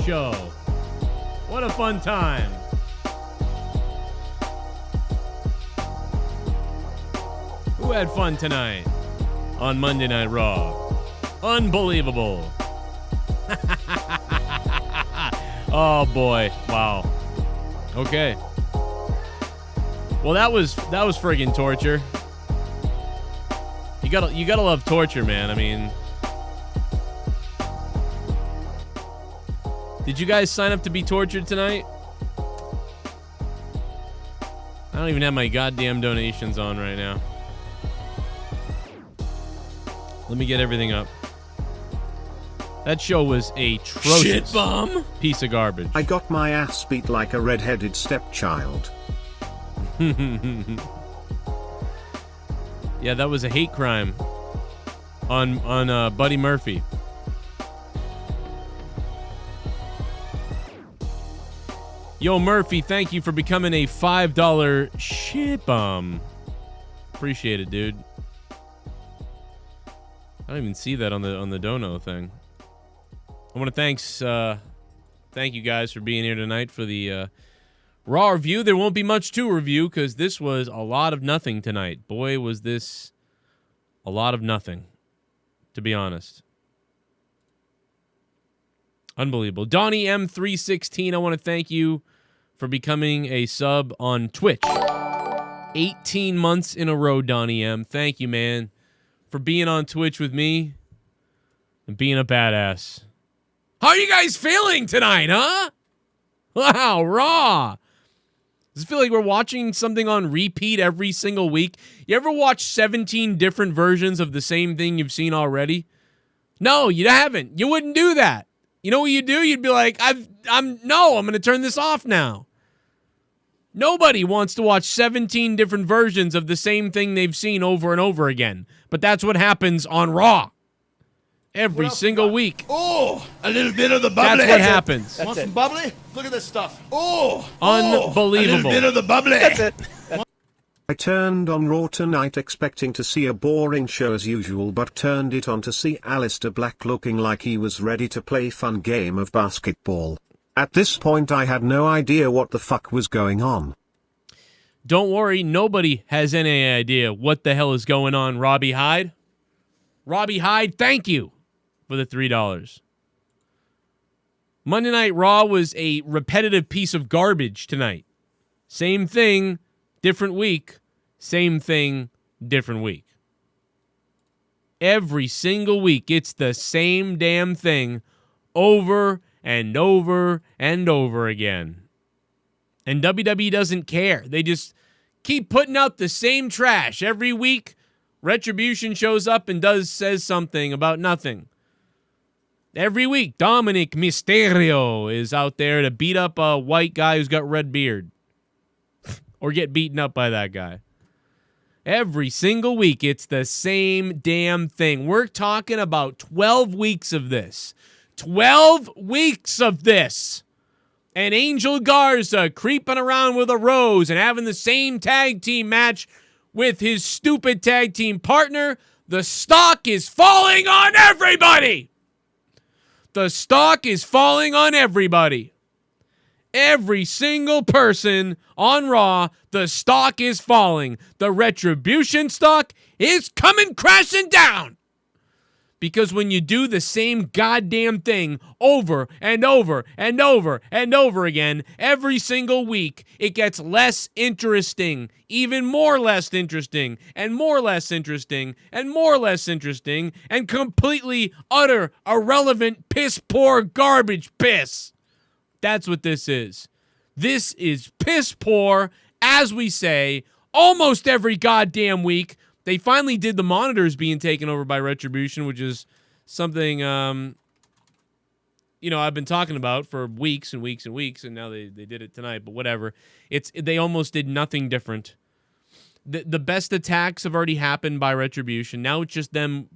show. What a fun time. Who had fun tonight on Monday Night Raw? Unbelievable. Oh boy. Wow. Okay. Well, that was friggin' torture. You gotta love torture, man. I mean, did you guys sign up to be tortured tonight? I don't even have my goddamn donations on right now. Let me get everything up. That show was a atrocious shit bomb piece of garbage. I got my ass beat like a red-headed stepchild. Yeah, that was a hate crime on Buddy Murphy. Yo, Murphy, thank you for becoming a $5 shit bomb. Appreciate it, dude. I don't even see that on the dono thing. I want to thank you guys for being here tonight for the Raw review. There won't be much to review because this was a lot of nothing tonight. Boy, was this a lot of nothing, to be honest. Unbelievable. Donnie M316, I want to thank you for becoming a sub on Twitch. 18 months in a row, Donnie M. Thank you, man, for being on Twitch with me and being a badass. How are you guys feeling tonight, huh? Wow, Raw. Does it feel like we're watching something on repeat every single week? You ever watch 17 different versions of the same thing you've seen already? No, you haven't. You wouldn't do that. You know what you do? You'd be like, I'm going to turn this off now. Nobody wants to watch 17 different versions of the same thing they've seen over and over again. But that's what happens on Raw. Every single week. Oh, a little bit of the bubbly. That's what happens. Want some bubbly? Look at this stuff. Oh, unbelievable. A little bit of the bubbly. That's it. I turned on Raw tonight expecting to see a boring show as usual, but turned it on to see Aleister Black looking like he was ready to play fun game of basketball. At this point I had no idea what the fuck was going on. Don't worry, nobody has any idea what the hell is going on, Robbie Hyde. Robbie Hyde, thank you for the $3. Monday Night Raw was a repetitive piece of garbage tonight. Same thing, different week. Same thing, different week. Every single week, it's the same damn thing over and over and over again. And WWE doesn't care. They just keep putting out the same trash every week. Retribution shows up and says something about nothing. Every week, Dominic Mysterio is out there to beat up a white guy who's got red beard. Or get beaten up by that guy. Every single week, it's the same damn thing. We're talking about 12 weeks of this. 12 weeks of this. And Angel Garza creeping around with a rose and having the same tag team match with his stupid tag team partner. The stock is falling on everybody. The stock is falling on everybody. Every single person on Raw, the stock is falling. The Retribution stock is coming crashing down. Because when you do the same goddamn thing over and over and over and over again, every single week, it gets less interesting, even more less interesting, and more less interesting, and more less interesting, and completely utter, irrelevant, piss-poor garbage piss. That's what this is. This is piss-poor, as we say, almost every goddamn week. They finally did the monitors being taken over by Retribution, which is something, I've been talking about for weeks and weeks and weeks, and now they did it tonight, but whatever. They almost did nothing different. The best attacks have already happened by Retribution. Now it's just them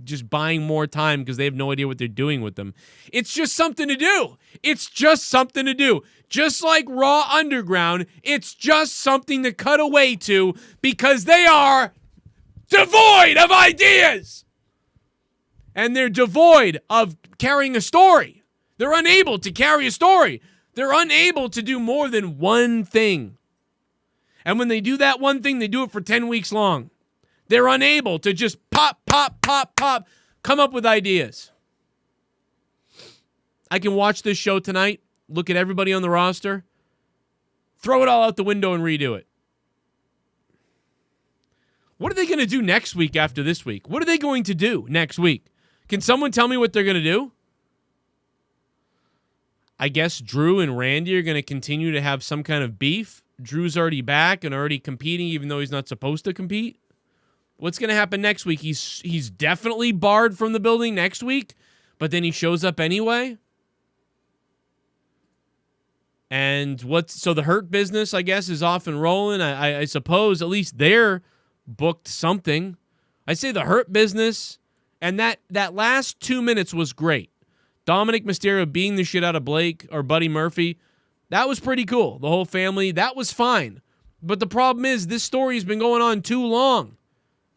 just buying more time because they have no idea what they're doing with them. It's just something to do. It's just something to do. Just like Raw Underground, it's just something to cut away to because they are devoid of ideas. And they're devoid of carrying a story. They're unable to carry a story. They're unable to do more than one thing. And when they do that one thing, they do it for 10 weeks long. They're unable to just pop, come up with ideas. I can watch this show tonight, look at everybody on the roster, throw it all out the window and redo it. What are they going to do next week after this week? What are they going to do next week? Can someone tell me what they're going to do? I guess Drew and Randy are going to continue to have some kind of beef. Drew's already back and already competing even though he's not supposed to compete. What's going to happen next week? He's definitely barred from the building next week, but then he shows up anyway. And so the Hurt Business, I guess, is off and rolling. I suppose at least they're booked something. I say the Hurt Business, and that last 2 minutes was great. Dominic Mysterio beating the shit out of Blake or Buddy Murphy, that was pretty cool. The whole family, that was fine. But the problem is this story's been going on too long.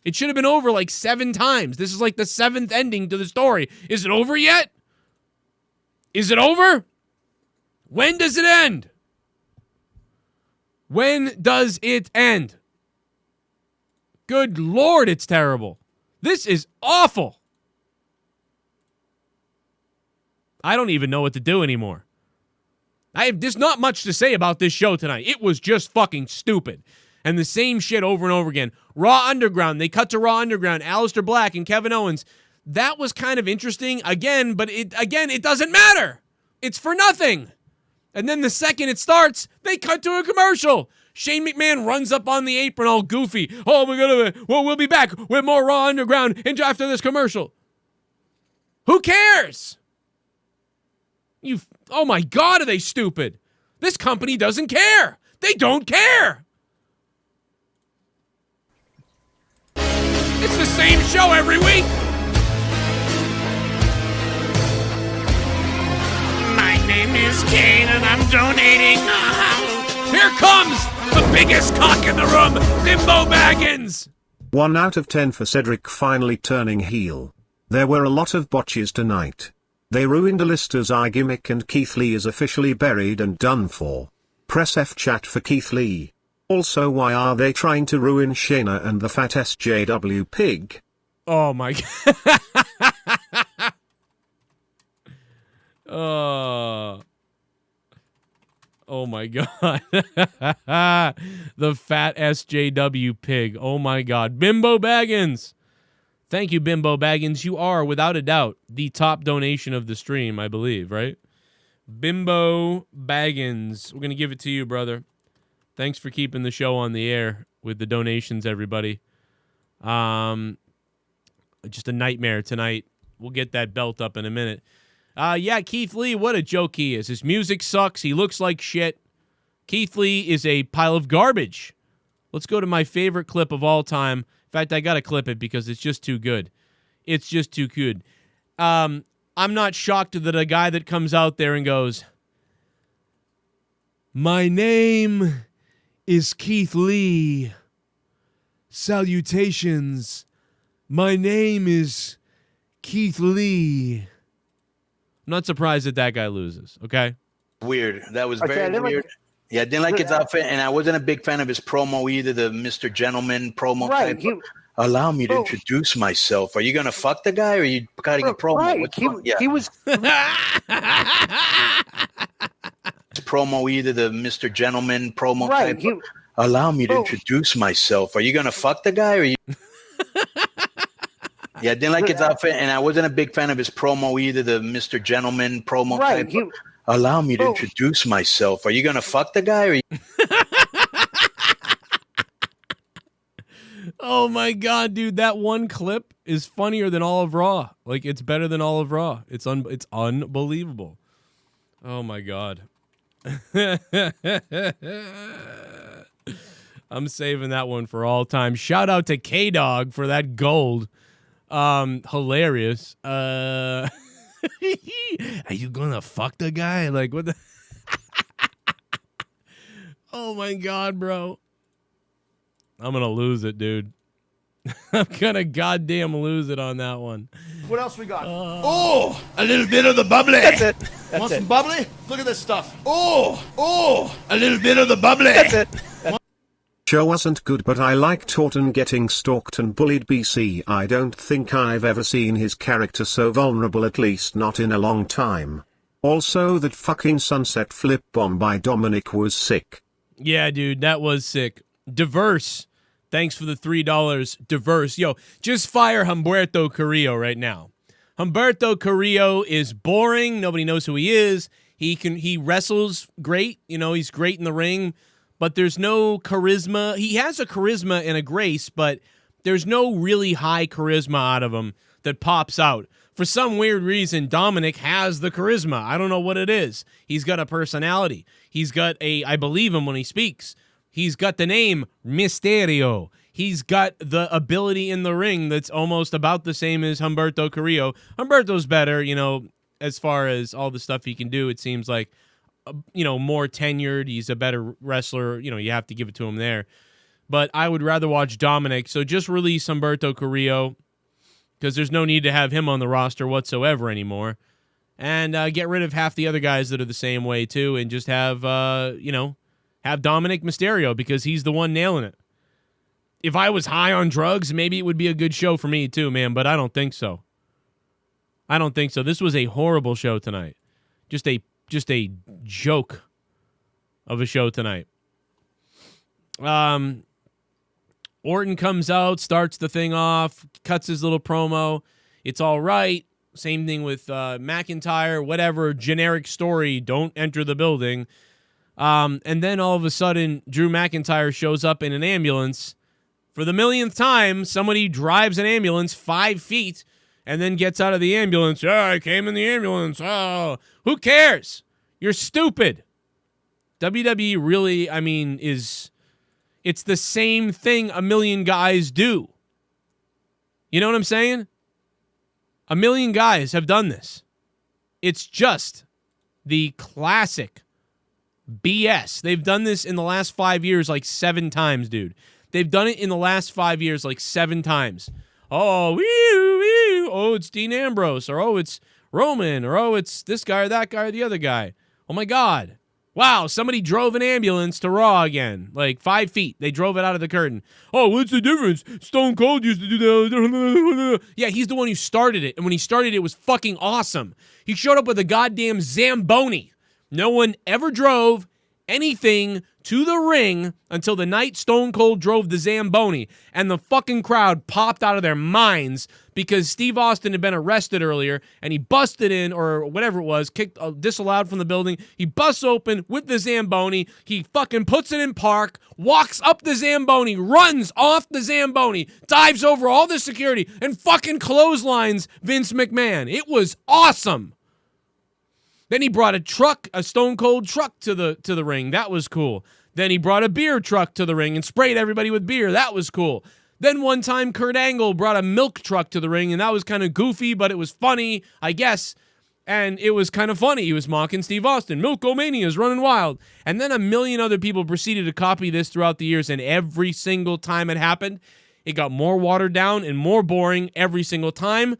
It should have been over like 7 times. This is like the 7th ending to the story. Is it over yet? Is it over? When does it end? When does it end? Good Lord, it's terrible. This is awful. I don't even know what to do anymore. There's not much to say about this show tonight. It was just fucking stupid. And the same shit over and over again. Raw Underground. They cut to Raw Underground. Aleister Black and Kevin Owens. That was kind of interesting again, but it doesn't matter. It's for nothing. And then the second it starts, they cut to a commercial. Shane McMahon runs up on the apron all goofy. Oh, we'll be back with more Raw Underground after this commercial. Who cares? Oh my God, are they stupid? This company doesn't care. They don't care. It's the same show every week. My name is Kane and I'm donating. Here comes the biggest cock in the room, Bimbo Baggins. 1 out of 10 for Cedric finally turning heel. There were a lot of botches tonight. They ruined Alistair's eye gimmick and Keith Lee is officially buried and done for. Press F chat for Keith Lee. Also, why are they trying to ruin Shayna and the fat SJW pig? Oh my God. Oh my God. The fat SJW pig. Oh my God. Bimbo Baggins. Thank you, Bimbo Baggins. You are, without a doubt, the top donation of the stream, I believe, right? Bimbo Baggins. We're going to give it to you, brother. Thanks for keeping the show on the air with the donations, everybody. Just a nightmare tonight. We'll get that belt up in a minute. Yeah, Keith Lee, what a joke he is. His music sucks. He looks like shit. Keith Lee is a pile of garbage. Let's go to my favorite clip of all time. In fact, I got to clip it because it's just too good. It's just too good. I'm not shocked that a guy that comes out there and goes, "My name is Keith Lee. Salutations. My name is Keith Lee." I'm not surprised that guy loses, okay? Weird. That was very weird. Yeah, I didn't like his outfit, and I wasn't a big fan of his promo either, the Mr. Gentleman promo. Right. Allow me to introduce myself. Are you going to fuck the guy, or are you cutting a promo? Right. He was... promo either, the Mr. Gentleman promo. Right. Allow me to introduce myself. Are you going to fuck the guy, or are you... Yeah, I didn't like his outfit, and I wasn't a big fan of his promo either, the Mr. Gentleman promo. Right. Allow me to introduce myself. Are you going to fuck the guy? Or you... Oh, my God, dude. That one clip is funnier than all of Raw. Like, it's better than all of Raw. It's unbelievable. Oh, my God. I'm saving that one for all time. Shout out to K-Dog for that gold. Hilarious. Are you gonna fuck the guy? Like, what the? Oh my God, bro. I'm gonna lose it, dude. I'm gonna goddamn lose it on that one. What else we got? Oh, a little bit of the bubbly. That's it. That's Want it. some bubbly? Look at this stuff. Oh, a little bit of the bubbly. That's it. Show wasn't good, but I liked Orton getting stalked and bullied. BC, I don't think I've ever seen his character so vulnerable, at least not in a long time. Also, that fucking sunset flip bomb by Dominic was sick. Yeah, dude, that was sick. Diverse. Thanks for the $3. Diverse. Yo, just fire Humberto Carrillo right now. Humberto Carrillo is boring. Nobody knows who he is. He wrestles great. You know, he's great in the ring, but there's no charisma. He has a charisma and a grace, but there's no really high charisma out of him that pops out. For some weird reason, Dominic has the charisma. I don't know what it is. He's got a personality. He's got I believe him when he speaks. He's got the name Mysterio. He's got the ability in the ring that's almost about the same as Humberto Carrillo. Humberto's better, you know, as far as all the stuff he can do. It seems like, you know, more tenured. He's a better wrestler. You know, you have to give it to him there. But I would rather watch Dominic. So just release Humberto Carrillo because there's no need to have him on the roster whatsoever anymore. And get rid of half the other guys that are the same way too, and just have, have Dominic Mysterio because he's the one nailing it. If I was high on drugs, maybe it would be a good show for me too, man, but I don't think so. I don't think so. This was a horrible show tonight. Just a joke of a show tonight. Orton comes out, starts the thing off, cuts his little promo. It's all right. Same thing with McIntyre, whatever, generic story, don't enter the building. And then all of a sudden, Drew McIntyre shows up in an ambulance. For the millionth time, somebody drives an ambulance 5 feet and then gets out of the ambulance. Yeah, I came in the ambulance. Oh, who cares? You're stupid. WWE really, I mean, it's the same thing a million guys do. You know what I'm saying? A million guys have done this. It's just the classic BS. They've done this in the last 5 years like 7 times, dude. They've done it in the last 5 years like 7 times. Oh, oh, it's Dean Ambrose, or oh, it's Roman, or oh, it's this guy or that guy or the other guy. Oh my God. Wow, somebody drove an ambulance to Raw again, like 5 feet. They drove it out of the curtain. Oh, what's the difference? Stone Cold used to do that. Yeah, he's the one who started it, and when he started it was fucking awesome. He showed up with a goddamn Zamboni. No one ever drove anything to the ring until the night Stone Cold drove the Zamboni, and the fucking crowd popped out of their minds because Steve Austin had been arrested earlier, and he busted in, or whatever it was, disallowed from the building. He busts open with the Zamboni. He fucking puts it in park, walks up the Zamboni, runs off the Zamboni, dives over all the security, and fucking clotheslines Vince McMahon. It was awesome. Then he brought a Stone Cold truck to the ring. That was cool. Then he brought a beer truck to the ring and sprayed everybody with beer. That was cool. Then one time Kurt Angle brought a milk truck to the ring, and that was kind of goofy, but it was funny, I guess. And it was kind of funny. He was mocking Steve Austin. Milkomania is running wild. And then a million other people proceeded to copy this throughout the years, and every single time it happened, it got more watered down and more boring every single time.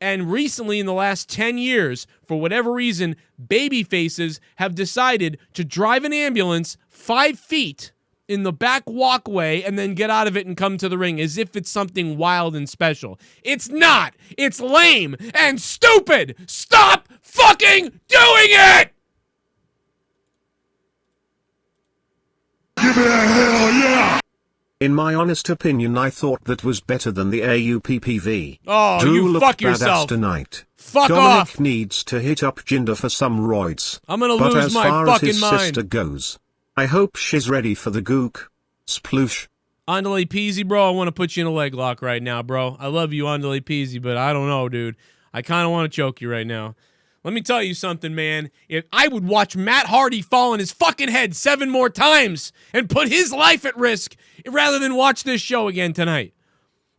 And recently, in the last 10 years, for whatever reason, baby faces have decided to drive an ambulance 5 feet in the back walkway and then get out of it and come to the ring as if it's something wild and special. It's not. It's lame and stupid. Stop fucking doing it! Give me a hell yeah! In my honest opinion, I thought that was better than the AUPPV. Oh, Drew you looked fuck badass yourself. Tonight. Fuck Dominic off. needs to hit up Jinder for some roids. I'm gonna but lose as my far fucking as his mind. sister goes, I hope she's ready for the gook. Sploosh. Andale Peasy, bro, I want to put you in a leg lock right now, bro. I love you, Andale Peasy, but I don't know, dude. I kind of want to choke you right now. Let me tell you something, man. If I would watch Matt Hardy fall on his fucking head 7 more times and put his life at risk rather than watch this show again tonight.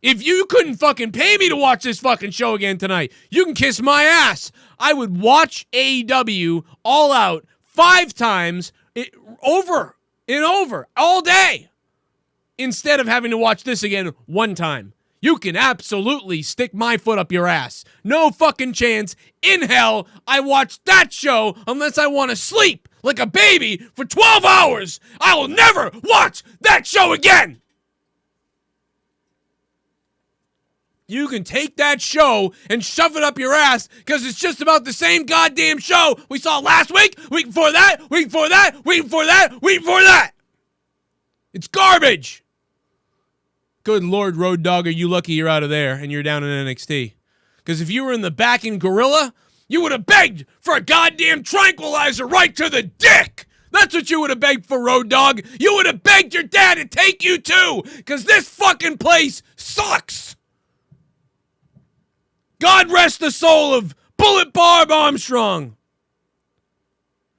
If you couldn't fucking pay me to watch this fucking show again tonight, you can kiss my ass. I would watch AEW All Out 5 times over and over all day instead of having to watch this again 1 time. You can absolutely stick my foot up your ass. No fucking chance in hell I watch that show unless I want to sleep like a baby for 12 hours. I will never watch that show again. You can take that show and shove it up your ass because it's just about the same goddamn show we saw last week, week before that, week before that, week before that, week before that. It's garbage. Good Lord, Road Dogg, are you lucky you're out of there and you're down in NXT? Because if you were in the back in Gorilla, you would have begged for a goddamn tranquilizer right to the dick. That's what you would have begged for, Road Dogg. You would have begged your dad to take you too, because this fucking place sucks. God rest the soul of Bullet Barb Armstrong.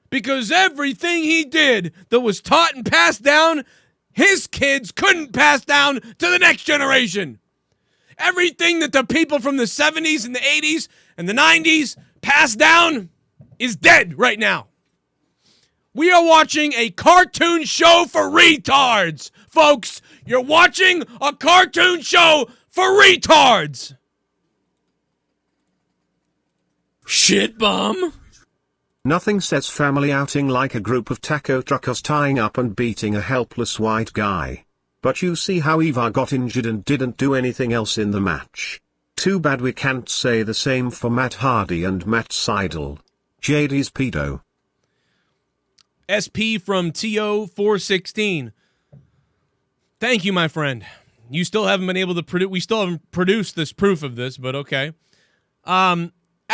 Because everything he did that was taught and passed down, his kids couldn't pass down to the next generation. Everything that the people from the 70s and the 80s and the 90s passed down is dead right now. We are watching a cartoon show for retards, folks. You're watching a cartoon show for retards. Shit bum. Nothing says family outing like a group of taco truckers tying up and beating a helpless white guy. But you see how Eva got injured and didn't do anything else in the match. Too bad we can't say the same for Matt Hardy and Matt Seidel. JD's pedo. SP from TO416. Thank you, my friend. You still haven't been able to produce. We still haven't produced this proof of this, but okay.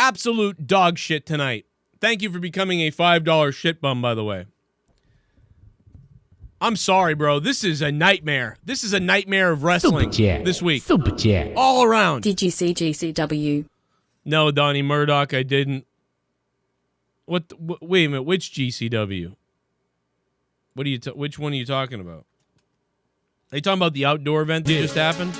Absolute dog shit tonight. Thank you for becoming a $5 shit bum, by the way. I'm sorry, bro. This is a nightmare. This is a nightmare of wrestling this week. Super chat. All around. Did you see GCW? No, Donnie Murdoch, I didn't. Wait a minute. Which GCW? Which one are you talking about? Are you talking about the outdoor event that just happened?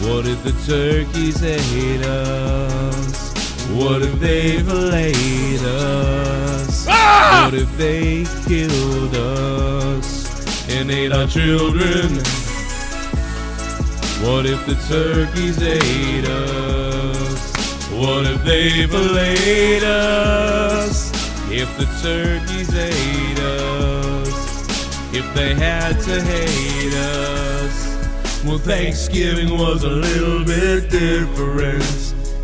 What if the turkeys ate us? What if they filleted us? Ah! What if they killed us and ate our children? What if the turkeys ate us? What if they filleted us? If the turkeys ate us, if they had to hate us, well, Thanksgiving was a little bit different.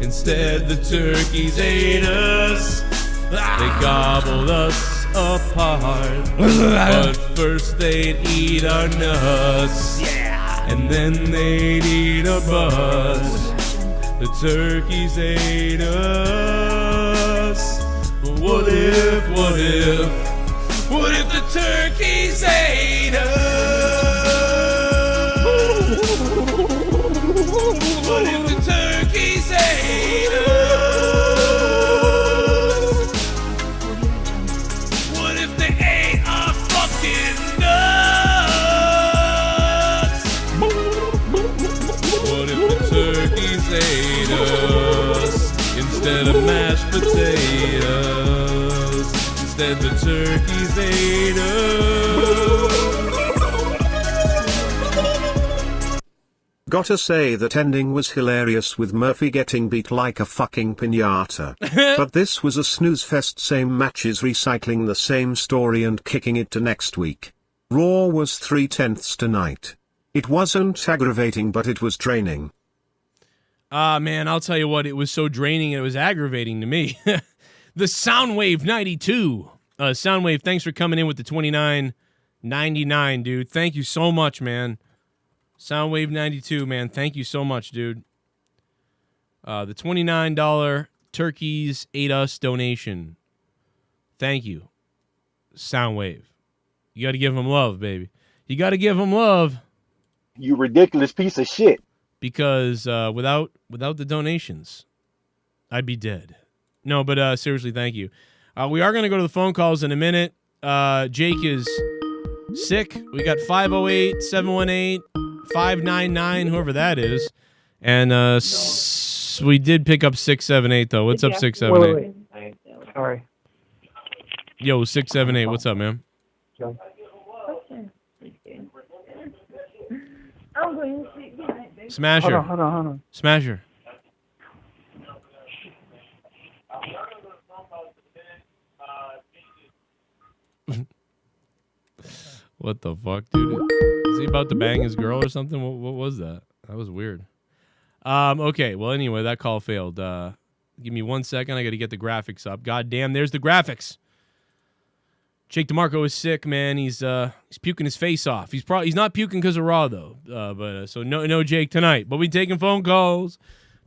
Instead, the turkeys ate us. They gobbled us apart. But first they'd eat our nuts. And then they'd eat our butts. The turkeys ate us. But what if the turkeys ate us? What if the turkeys ate us? What if they ate our fucking nuts? What if the turkeys ate us instead of mashed potatoes? Instead the turkeys ate us. Gotta say that ending was hilarious with Murphy getting beat like a fucking piñata. But this was a snooze fest, same matches recycling the same story and kicking it to next week. Raw was 3/10 tonight. It wasn't aggravating but it was draining. Man, I'll tell you what, it was so draining it was aggravating to me. The Soundwave 92. Soundwave, thanks for coming in with the $29.99, dude. Thank you so much, man. Soundwave 92, man. Thank you so much, dude. The $29 Turkeys Ate Us donation. Thank you, Soundwave. You got to give them love, baby. You got to give them love. You ridiculous piece of shit. Because without the donations, I'd be dead. No, but seriously, thank you. We are going to go to the phone calls in a minute. Jake is sick. We got 508-718-599, whoever that is. And we did pick up 678, though. What's up, 678? Wait. Sorry. Yo, 678, what's up, man? Oh, Smasher. Hold on. Smasher. What the fuck, dude? Is he about to bang his girl or something? What was that? That was weird. Okay, well, anyway, that call failed. Give me 1 second. I got to get the graphics up. God damn, there's the graphics. Jake DeMarco is sick, man. He's puking his face off. He's not puking because of Raw though. So no Jake tonight. But we taking phone calls.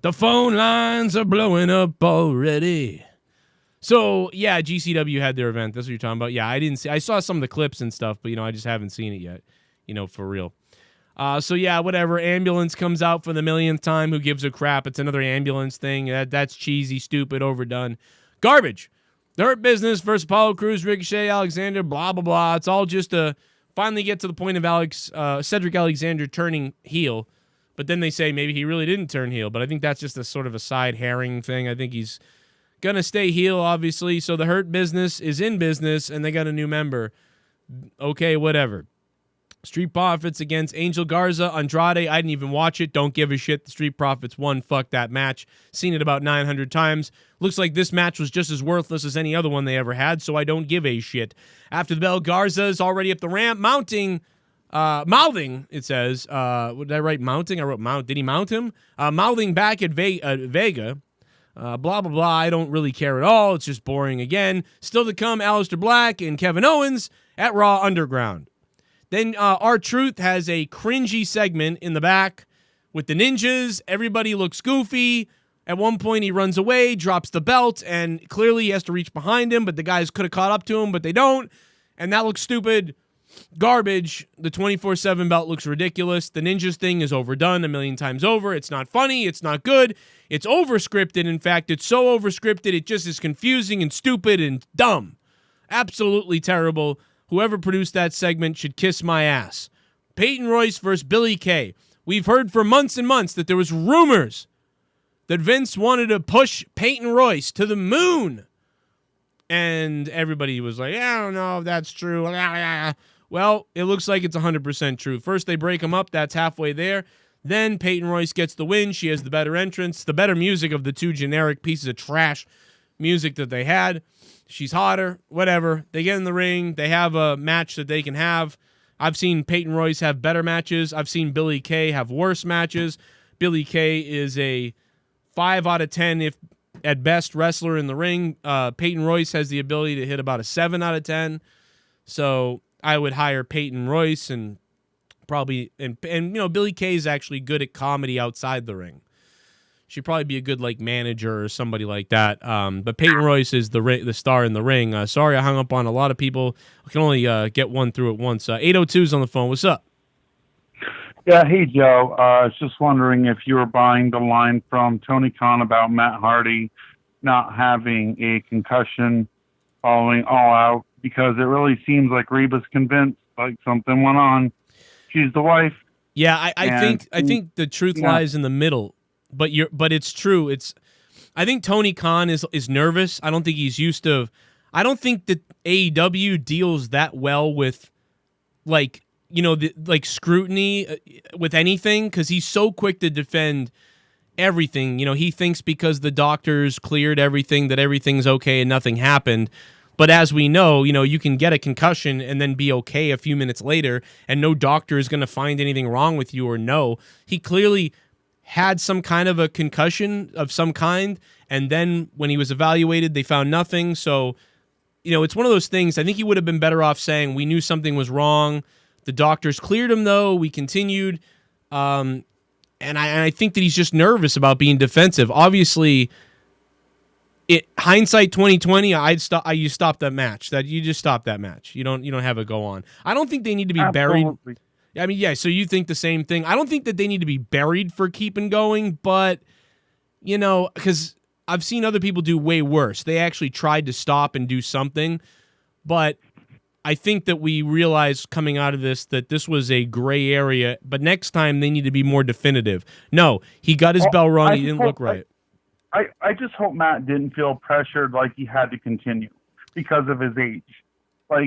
The phone lines are blowing up already. So yeah, GCW had their event. That's what you're talking about. Yeah, I saw some of the clips and stuff, but I just haven't seen it yet. For real. So yeah, whatever. Ambulance comes out for the millionth time. Who gives a crap? It's another ambulance thing. That's cheesy, stupid, overdone, garbage. The Hurt Business versus Apollo Crews, Ricochet, Alexander, blah, blah, blah. It's all just to finally get to the point of Cedric Alexander turning heel. But then they say maybe he really didn't turn heel. But I think that's just a sort of a side herring thing. I think he's going to stay heel, obviously. So the Hurt Business is in business, and they got a new member. Okay, whatever. Street Profits against Angel Garza, Andrade. I didn't even watch it. Don't give a shit. The Street Profits won. Fuck that match. Seen it about 900 times. Looks like this match was just as worthless as any other one they ever had, so I don't give a shit. After the bell, Garza is already up the ramp, mouthing, it says. Did I write mounting? I wrote mount. Did he mount him? Mouthing back at Vega. Blah, blah, blah. I don't really care at all. It's just boring again. Still to come, Aleister Black and Kevin Owens at Raw Underground. Then R-Truth has a cringy segment in the back with the ninjas. Everybody looks goofy. At one point, he runs away, drops the belt, and clearly he has to reach behind him, but the guys could have caught up to him, but they don't. And that looks stupid. Garbage. The 24/7 belt looks ridiculous. The ninjas thing is overdone a million times over. It's not funny. It's not good. It's over-scripted. In fact, it's so over-scripted, it just is confusing and stupid and dumb. Absolutely terrible. Whoever produced that segment should kiss my ass. Peyton Royce versus Billy Kay. We've heard for months and months that there was rumors that Vince wanted to push Peyton Royce to the moon. And everybody was like, I don't know if that's true. Well, it looks like it's 100% true. First, they break him up. That's halfway there. Then Peyton Royce gets the win. She has the better entrance, the better music of the two generic pieces of trash music that they had. She's hotter, whatever. They get in the ring. They have a match that they can have. I've seen Peyton Royce have better matches. I've seen Billy Kay have worse matches. Billy Kay is a 5 out of 10, if at best, wrestler in the ring. Peyton Royce has the ability to hit about a 7 out of 10. So I would hire Peyton Royce and probably and Billy Kay is actually good at comedy outside the ring. She'd probably be a good manager or somebody like that. But Peyton Royce is the star in the ring. Sorry, I hung up on a lot of people. I can only get one through at once. 802's on the phone. What's up? Yeah, hey, Joe. I was just wondering if you were buying the line from Tony Khan about Matt Hardy not having a concussion following All Out, because it really seems like Reba's convinced something went on. She's the wife. Yeah, I think the truth lies in the middle. But it's true. I think Tony Khan is nervous. I don't think he's used to. I don't think that AEW deals that well with scrutiny with anything, because he's so quick to defend everything. He thinks because the doctors cleared everything that everything's okay and nothing happened. But as we know, you can get a concussion and then be okay a few minutes later, and no doctor is going to find anything wrong with you or no. He clearly had some kind of a concussion of some kind, and then when he was evaluated, they found nothing. So, it's one of those things. I think he would have been better off saying, we knew something was wrong. The doctors cleared him, though. We continued. And I think that he's just nervous about being defensive. Obviously, hindsight 2020, you stop that match. You just stop that match. You don't have it go on. I don't think they need to be buried. I mean, yeah, so you think the same thing. I don't think that they need to be buried for keeping going, but, because I've seen other people do way worse. They actually tried to stop and do something, but I think that we realized coming out of this that this was a gray area, but next time they need to be more definitive. No, he got his bell rung. He didn't look right. I just hope Matt didn't feel pressured like he had to continue because of his age.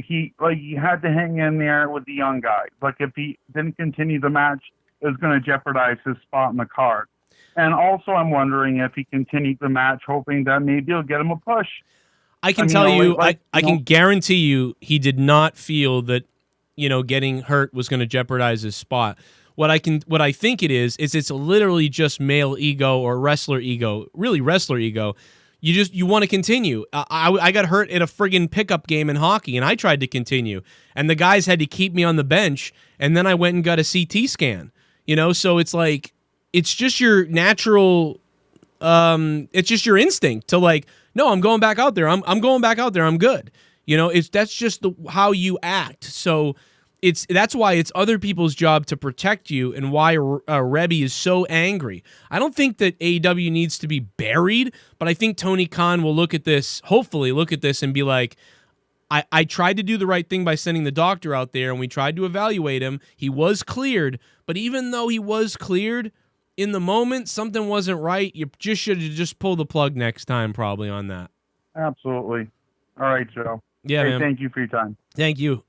He had to hang in there with the young guys. If he didn't continue the match, is going to jeopardize his spot in the card. And also, I'm wondering if he continued the match, hoping that maybe he'll get him a push. I can tell you, I can guarantee you, he did not feel that, getting hurt was going to jeopardize his spot. What I think it is it's literally just male ego or wrestler ego, really wrestler ego. You want to continue. I got hurt at a friggin' pickup game in hockey, and I tried to continue, and the guys had to keep me on the bench, and then I went and got a CT scan. So it's like, it's just your natural, it's just your instinct to like, no, I'm going back out there. I'm going back out there. I'm good. That's just how you act. So that's why it's other people's job to protect you, and why Rebby is so angry. I don't think that AEW needs to be buried, but I think Tony Khan will hopefully look at this and be like, I tried to do the right thing by sending the doctor out there, and we tried to evaluate him. He was cleared, but even though he was cleared, in the moment, something wasn't right. You just should have just pulled the plug next time, probably, on that. Absolutely. All right, Joe. Yeah, man. Thank you for your time. Thank you.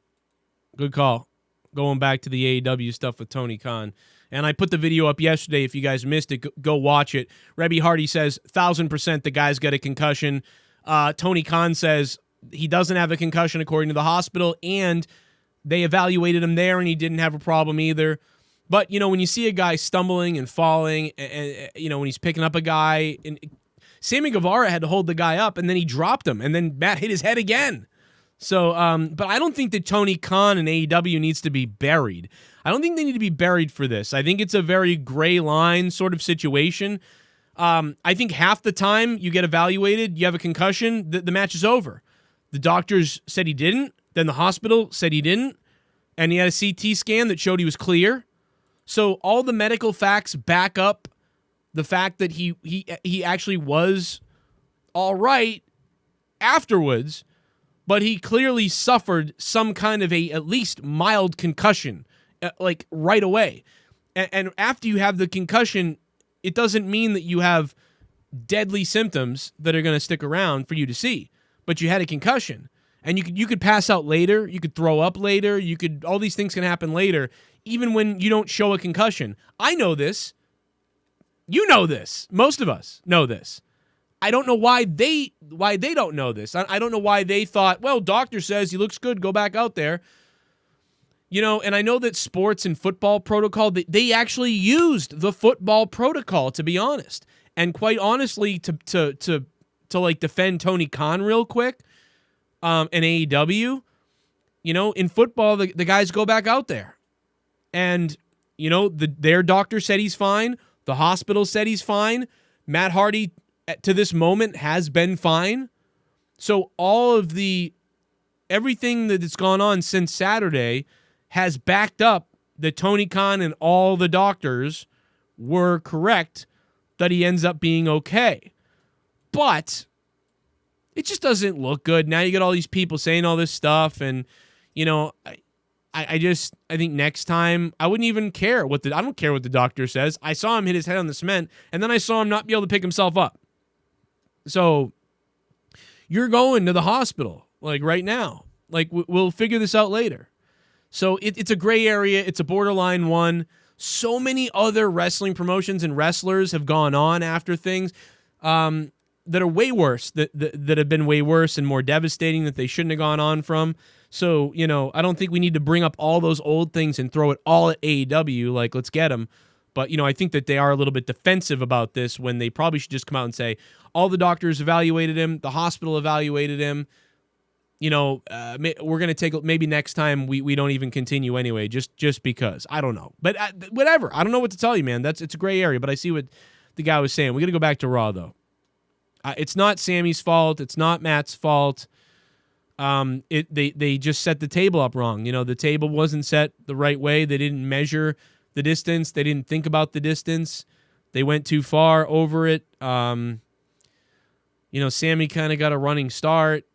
Good call. Going back to the AEW stuff with Tony Khan. And I put the video up yesterday. If you guys missed it, go watch it. Rebby Hardy says 1,000% the guy's got a concussion. Tony Khan says he doesn't have a concussion according to the hospital, and they evaluated him there, and he didn't have a problem either. But, when you see a guy stumbling and falling, and when he's picking up a guy, and Sammy Guevara had to hold the guy up, and then he dropped him, and then Matt hit his head again. So, but I don't think that Tony Khan and AEW needs to be buried. I don't think they need to be buried for this. I think it's a very gray line sort of situation. I think half the time you get evaluated, you have a concussion, the match is over. The doctors said he didn't, then the hospital said he didn't, and he had a CT scan that showed he was clear. So all the medical facts back up the fact that he actually was all right afterwards, but he clearly suffered some kind of at least mild concussion, like right away. And after you have the concussion, it doesn't mean that you have deadly symptoms that are going to stick around for you to see, but you had a concussion. And you could pass out later, you could throw up later, all these things can happen later, even when you don't show a concussion. I know this. You know this. Most of us know this. I don't know why they don't know this. I don't know why they thought, well, doctor says he looks good, go back out there. And I know that sports and football protocol, they actually used the football protocol, to be honest. And quite honestly, to like defend Tony Khan real quick, and AEW, in football, the guys go back out there. And, their doctor said he's fine. The hospital said he's fine. Matt Hardy, to this moment, has been fine. So all of everything that's gone on since Saturday has backed up that Tony Khan and all the doctors were correct that he ends up being okay. But it just doesn't look good. Now you got all these people saying all this stuff, and, I think next time I wouldn't even care I don't care what the doctor says. I saw him hit his head on the cement, and then I saw him not be able to pick himself up. So you're going to the hospital, like right now. Like we'll figure this out later. So it's a gray area. It's a borderline one. So many other wrestling promotions and wrestlers have gone on after things that are way worse, that have been way worse and more devastating, that they shouldn't have gone on from. So, I don't think we need to bring up all those old things and throw it all at AEW, like, let's get them. But, I think that they are a little bit defensive about this, when they probably should just come out and say, all the doctors evaluated him, the hospital evaluated him, we're going to take, maybe next time we don't even continue anyway, just because. I don't know. But whatever. I don't know what to tell you, man. It's a gray area, but I see what the guy was saying. We got to go back to Raw, though. It's not Sammy's fault. It's not Matt's fault. They just set the table up wrong. The table wasn't set the right way. They didn't measure the distance. They didn't think about the distance. They went too far over it. Sammy kind of got a running start.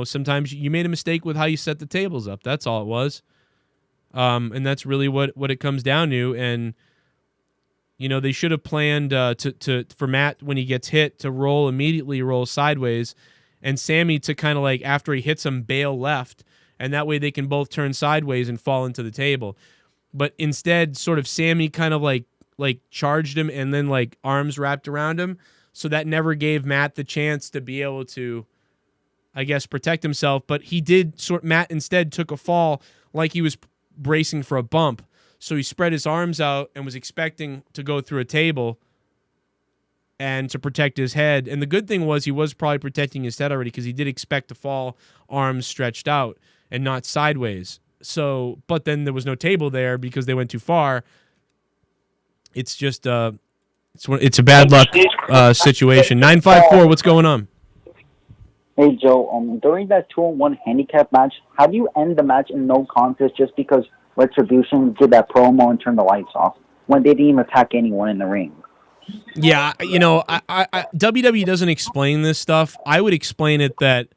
Sometimes you made a mistake with how you set the tables up. That's all it was. And that's really what it comes down to. And, they should have planned for Matt, when he gets hit, to immediately roll sideways, and Sammy to kind of like, after he hits him, bail left, and that way they can both turn sideways and fall into the table. but instead sort of Sammy kind of like charged him and then like arms wrapped around him. So that never gave Matt the chance to be able to, I guess, protect himself. But he did Matt instead took a fall like he was bracing for a bump. So he spread his arms out and was expecting to go through a table and to protect his head. And the good thing was he was probably protecting his head already because he did expect to fall arms stretched out and not sideways. So, but then there was no table there because they went too far. It's just it's a bad luck situation. 954, what's going on? Hey Joe, during that 2-on-1 handicap match, how do you end the match in no contest just because Retribution did that promo and turned the lights off when they didn't even attack anyone in the ring? Yeah, you know, WWE doesn't explain this stuff. I would explain it that,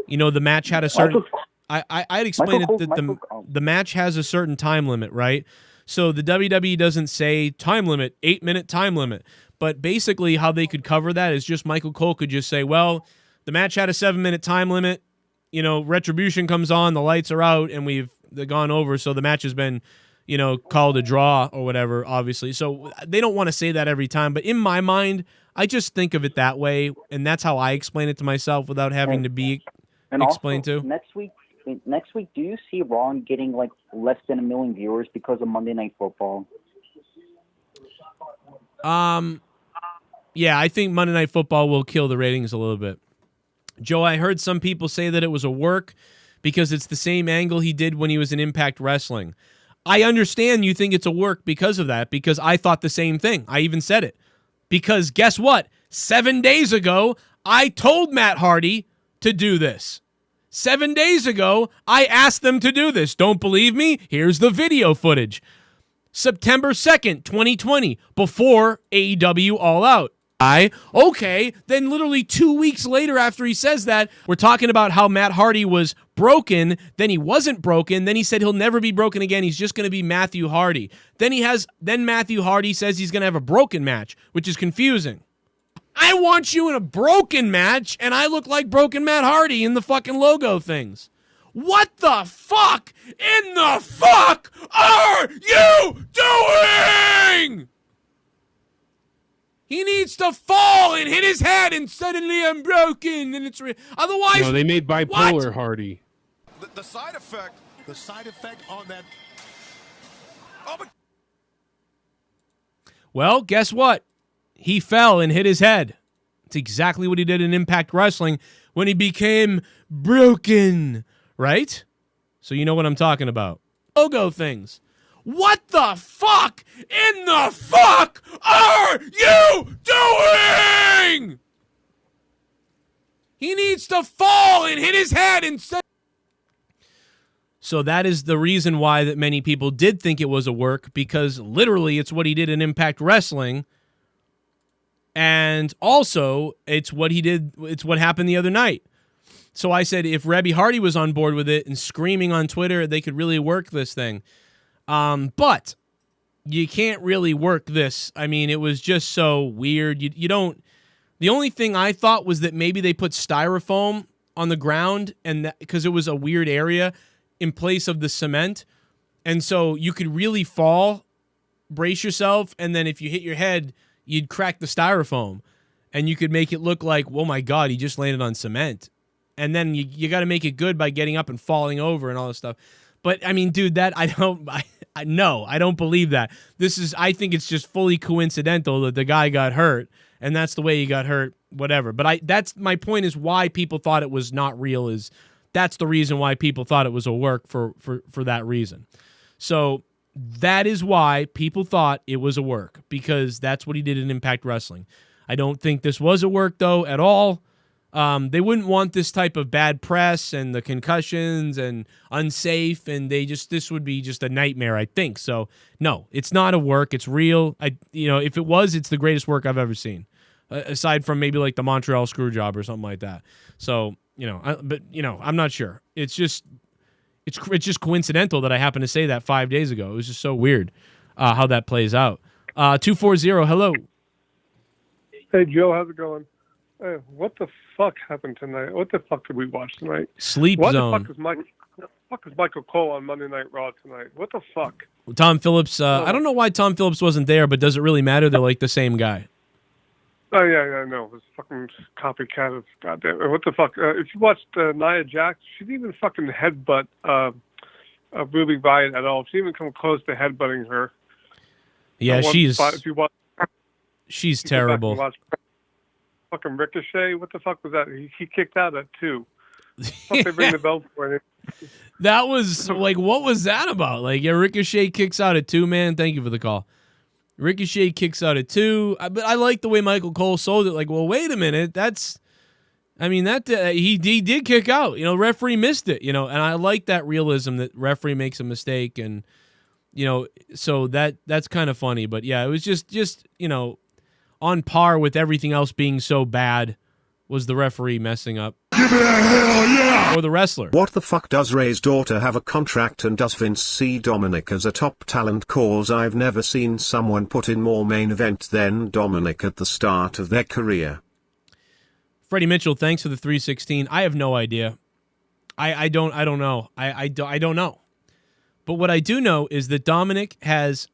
you know, the match had a certain. I'd explain it that the match has a certain time limit, right? So the WWE doesn't say time limit, 8-minute time limit, but basically how they could cover that is just Michael Cole could just say, well, the match had a 7-minute time limit. You know, Retribution comes on, the lights are out, and we've gone over, so the match has been, you know, called a draw or whatever, obviously. So they don't want to say that every time, but in my mind, I just think of it that way, and that's how I explain it to myself without having to be explained also, to. Next week, do you see Raw getting like less than 1 million viewers because of Monday Night Football? Yeah, I think Monday Night Football will kill the ratings a little bit. Joe, I heard some people say that it was a work because it's the same angle he did when he was in Impact Wrestling. I understand you think it's a work because of that, because I thought the same thing. I even said it. Because guess what? 7 days ago, I told Matt Hardy to do this. 7 days ago, I asked them to do this. Don't believe me? Here's the video footage. September 2nd, 2020, before AEW All Out. Okay, then literally 2 weeks later after he says that, we're talking about how Matt Hardy was broken, then he wasn't broken, then he said he'll never be broken again, he's just going to be Matthew Hardy. Then Matthew Hardy says he's going to have a broken match, which is confusing. I want you in a broken match, and I look like broken Matt Hardy in the fucking logo things. What the fuck in the fuck are you doing? He needs to fall and hit his head, and suddenly I'm broken, and it's otherwise. No, they made bipolar Hardy. The side effect on that. Oh, but well, guess what? He fell and hit his head. It's exactly what he did in Impact Wrestling when he became broken, right? So you know what I'm talking about. Logo things. What the fuck in the fuck are you doing? He needs to fall and hit his head instead. So that is the reason why that many people did think it was a work, because literally it's what he did in Impact Wrestling. And also it's what he did. It's what happened the other night. So I said, if Rebby Hardy was on board with it and screaming on Twitter, they could really work this thing. But you can't really work this. I mean, it was just so weird. You don't. The only thing I thought was that maybe they put styrofoam on the ground, and because it was a weird area, in place of the cement, and so you could really fall, brace yourself, and then if you hit your head, you'd crack the styrofoam, and you could make it look like, oh my God, he just landed on cement, and then you got to make it good by getting up and falling over and all this stuff. But I mean, dude, that I don't believe that. I think it's just fully coincidental that the guy got hurt, and that's the way he got hurt, whatever. But that's my point, is why people thought it was not real, is that's the reason why people thought it was a work for that reason. So that is why people thought it was a work, because that's what he did in Impact Wrestling. I don't think this was a work, though, at all. They wouldn't want this type of bad press and the concussions and unsafe, and this would be just a nightmare, I think. So no, it's not a work. It's real. If it was, it's the greatest work I've ever seen, aside from maybe like the Montreal Screwjob or something like that. So I'm not sure. It's just coincidental that I happened to say that 5 days ago. It was just so weird how that plays out. 240, hello. Hey Joe, how's it going? What the fuck happened tonight? What the fuck did we watch tonight? Sleep what Zone. What the fuck is Mike? The fuck is Michael Cole on Monday Night Raw tonight? What the fuck? Tom Phillips, I don't know why Tom Phillips wasn't there, but does it really matter? They're like the same guy. Oh, yeah, no. It's fucking copycat of goddamn. What the fuck? If you watched Nia Jax, she didn't even fucking headbutt Ruby Riott at all. She didn't even come close to headbutting her. Yeah, she's terrible. Fucking Ricochet, what the fuck was that? He kicked out at 2. Fuck, they bring the belt for it. That was like, what was that about? Like, yeah, Ricochet kicks out at 2, man. Thank you for the call. Ricochet kicks out at 2, but I like the way Michael Cole sold it. Like, well, wait a minute, he did kick out. You know, referee missed it. You know, and I like that realism that referee makes a mistake, and you know, so that's kind of funny. But yeah, it was just you know, on par with everything else being so bad was the referee messing up. Give it a hell yeah! Or the wrestler. What the fuck does Ray's daughter have a contract, and does Vince see Dominic as a top talent? Cause I've never seen someone put in more main event than Dominic at the start of their career. Freddie Mitchell, thanks for the 316. I have no idea. I don't know. I don't know. But what I do know is that Dominic has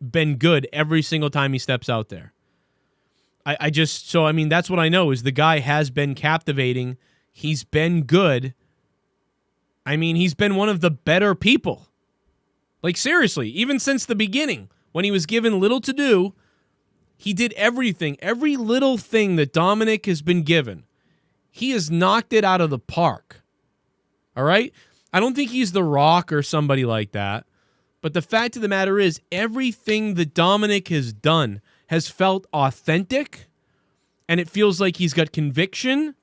been good every single time he steps out there. I mean, that's what I know is the guy has been captivating. He's been good. I mean, he's been one of the better people. Like, seriously, even since the beginning, when he was given little to do, he did everything. Every little thing that Dominic has been given, he has knocked it out of the park. All right? I don't think he's The Rock or somebody like that. But the fact of the matter is, everything that Dominic has done has felt authentic, and it feels like he's got conviction,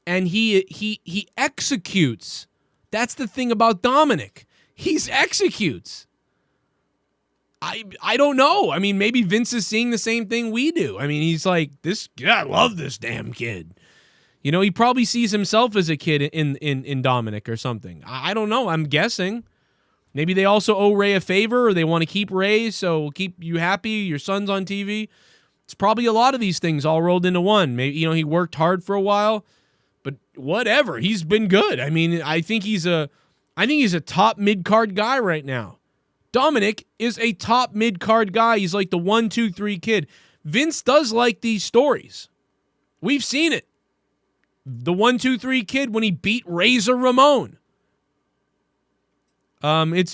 and he executes. That's the thing about Dominic. He executes. I don't know. I mean, maybe Vince is seeing the same thing we do. I mean, he's like, I love this damn kid. You know, he probably sees himself as a kid in Dominic or something. I don't know. I'm guessing. Maybe they also owe Ray a favor, or they want to keep Ray, so keep you happy, your son's on TV. It's probably a lot of these things all rolled into one. Maybe, you know, he worked hard for a while, but whatever. He's been good. I mean, I think he's a top mid-card guy right now. Dominic is a top mid-card guy. He's like the 1, 2, 3 kid. Vince does like these stories. We've seen it. The 1, 2, 3 kid when he beat Razor Ramon. He's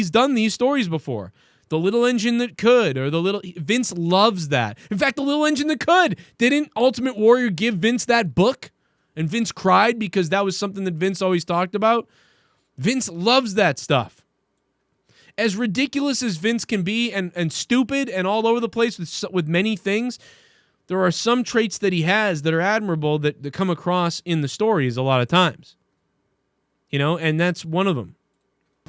done these stories before. The little engine that could, or Vince loves that. In fact, the little engine that could. Didn't Ultimate Warrior give Vince that book? And Vince cried because that was something that Vince always talked about. Vince loves that stuff. As ridiculous as Vince can be and stupid and all over the place with many things, there are some traits that he has that are admirable that come across in the stories a lot of times. You know, and that's one of them.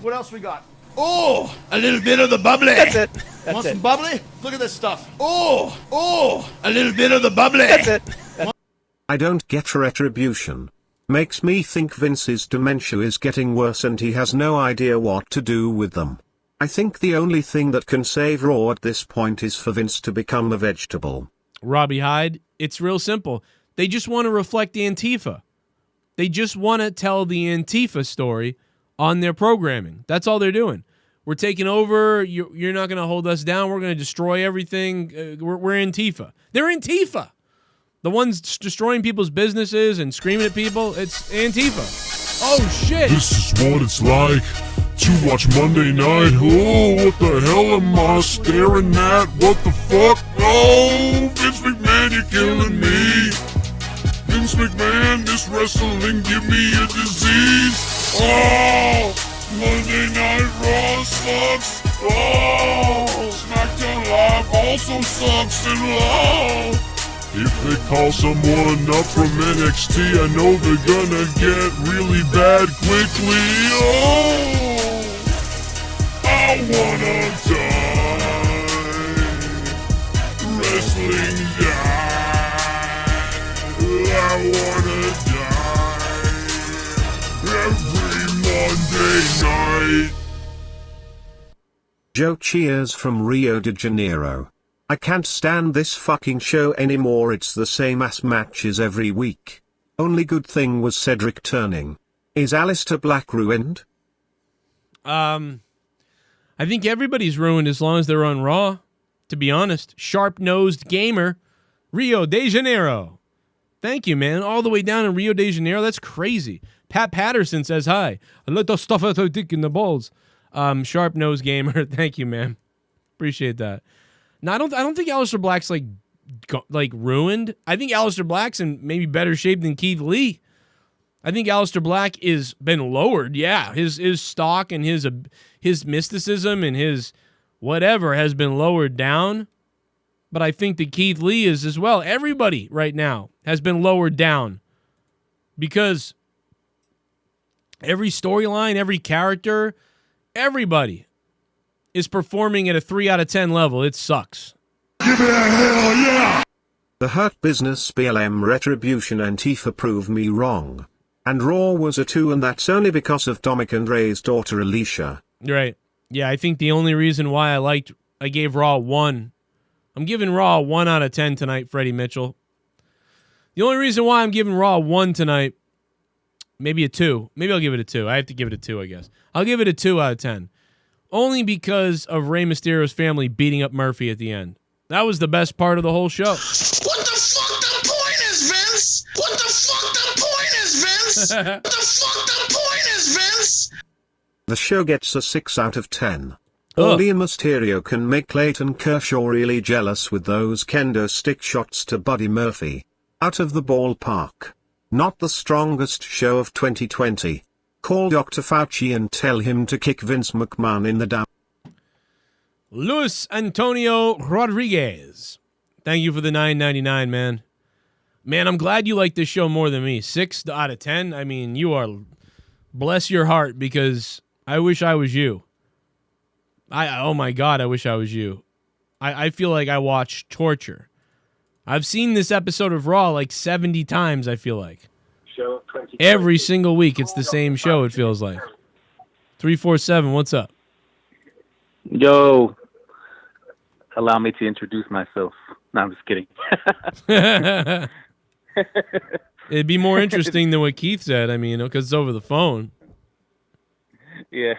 What else we got? Oh, a little bit of the bubbly. That's it. Want some bubbly? Look at this stuff. Oh, a little bit of the bubbly. That's it. I don't get retribution. Makes me think Vince's dementia is getting worse and he has no idea what to do with them. I think the only thing that can save Raw at this point is for Vince to become a vegetable. Robbie Hyde, it's real simple. They just want to reflect the Antifa. They just want to tell the Antifa story on their programming. That's all they're doing. We're taking over. You're not going to hold us down. We're going to destroy everything. We're Antifa. They're Antifa. The ones destroying people's businesses and screaming at people, it's Antifa. Oh, shit. This is what it's like to watch Monday Night. Oh, what the hell am I staring at? What the fuck? Oh, Vince McMahon, you're killing me. Vince McMahon, this wrestling give me a disease. Oh, Monday Night Raw sucks. Oh, SmackDown Live also sucks. And oh, if they call someone up from NXT, I know they're gonna get really bad quickly. Oh, I wanna die. Wrestling die. I wanna die. Every Monday night. Joe cheers from Rio de Janeiro. I can't stand this fucking show anymore. It's the same ass matches every week. Only good thing was Cedric turning Is Aleister Black ruined? I think everybody's ruined as long as they're on Raw, to be honest. Sharp-nosed gamer, Rio de Janeiro. Thank you, man. All the way down in Rio de Janeiro. That's crazy. Pat Patterson says hi. I let the stuff out of dick in the balls. Sharp-nosed gamer. Thank you, man. Appreciate that. No, I don't think Aleister Black's like ruined. I think Aleister Black's in maybe better shape than Keith Lee. I think Aleister Black is been lowered. Yeah, his stock and his mysticism and his whatever has been lowered down. But I think that Keith Lee is as well. Everybody right now has been lowered down because every storyline, every character, everybody is performing at a 3 out of 10 level. It sucks. Give it a hell yeah! The Hurt Business BLM Retribution and Tifa prove me wrong. And Raw was a 2, and that's only because of Dominic and Ray's daughter Alicia. Right. Yeah, I think the only reason why I gave Raw 1. I'm giving Raw a 1 out of 10 tonight, Freddie Mitchell. The only reason why I'm giving Raw 1 tonight, maybe a 2. Maybe I'll give it a 2. I have to give it a 2, I guess. I'll give it a 2 out of 10. Only because of Rey Mysterio's family beating up Murphy at the end. That was the best part of the whole show. What the fuck the point is, Vince? What the fuck the point is, Vince? What the fuck the point is, Vince? The show gets a 6 out of 10. Only Mysterio can make Clayton Kershaw really jealous with those kendo stick shots to Buddy Murphy. Out of the ballpark. Not the strongest show of 2020. Call Dr. Fauci and tell him to kick Vince McMahon in the damn. Luis Antonio Rodriguez. Thank you for the $9.99, man. Man, I'm glad you like this show more than me. 6 out of 10. I mean, you are, bless your heart, because I wish I was you. Oh my God, I wish I was you. I feel like I watch torture. I've seen this episode of Raw like 70 times, I feel like. Every single week, it's the same show, it feels like. 347, what's up? Yo, allow me to introduce myself. No, I'm just kidding. It'd be more interesting than what Keith said, I mean, because it's over the phone. Yeah.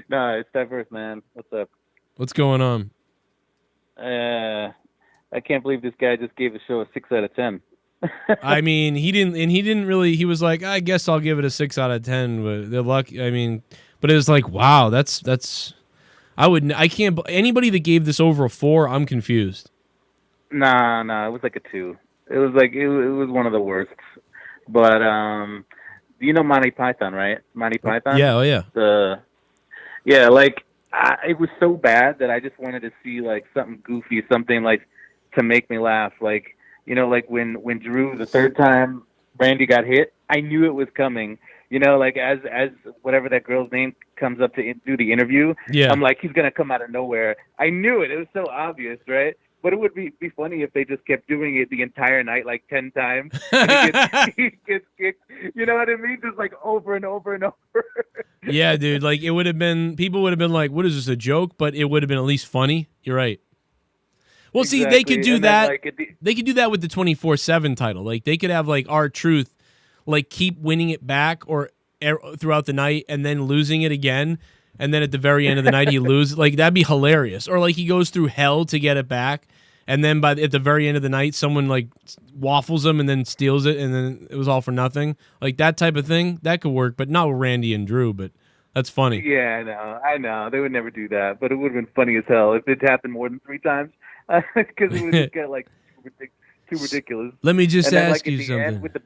No, it's diverse, man. What's up? What's going on? I can't believe this guy just gave the show a 6 out of 10. I mean, he didn't really, he was like, I guess I'll give it a 6 out of 10, but the luck, I mean, but it was like, wow, I can't, anybody that gave this over a 4, I'm confused. Nah, it was like a 2. It was like, it was one of the worst. But, you know Monty Python, right? Monty Python? Yeah, oh yeah. It was so bad that I just wanted to see, like, something goofy, something, like, to make me laugh. Like, you know, like when Drew, the third time Randy got hit, I knew it was coming. You know, like, as whatever that girl's name comes up to do the interview, yeah. I'm like, he's going to come out of nowhere. I knew it. It was so obvious, right? But it would be funny if they just kept doing it the entire night, like 10 times. And he gets kicked. You know what I mean? Just like over and over and over. Yeah, dude. Like, it would have been, people would have been like, what is this, a joke? But it would have been at least funny. You're right. Well, exactly. See, they could do that. They could do that with the 24/7 title. Like, they could have, like, R-Truth, like, keep winning it back or throughout the night and then losing it again. And then at the very end of the night, he loses. Like, that'd be hilarious. Or, like, he goes through hell to get it back. And then at the very end of the night, someone, like, waffles him and then steals it. And then it was all for nothing. Like, that type of thing, that could work. But not with Randy and Drew. But that's funny. Yeah, I know. They would never do that. But it would have been funny as hell if it happened more than 3 times. Because it would just get, like, too ridiculous. Let me just ask you at the something. End, with the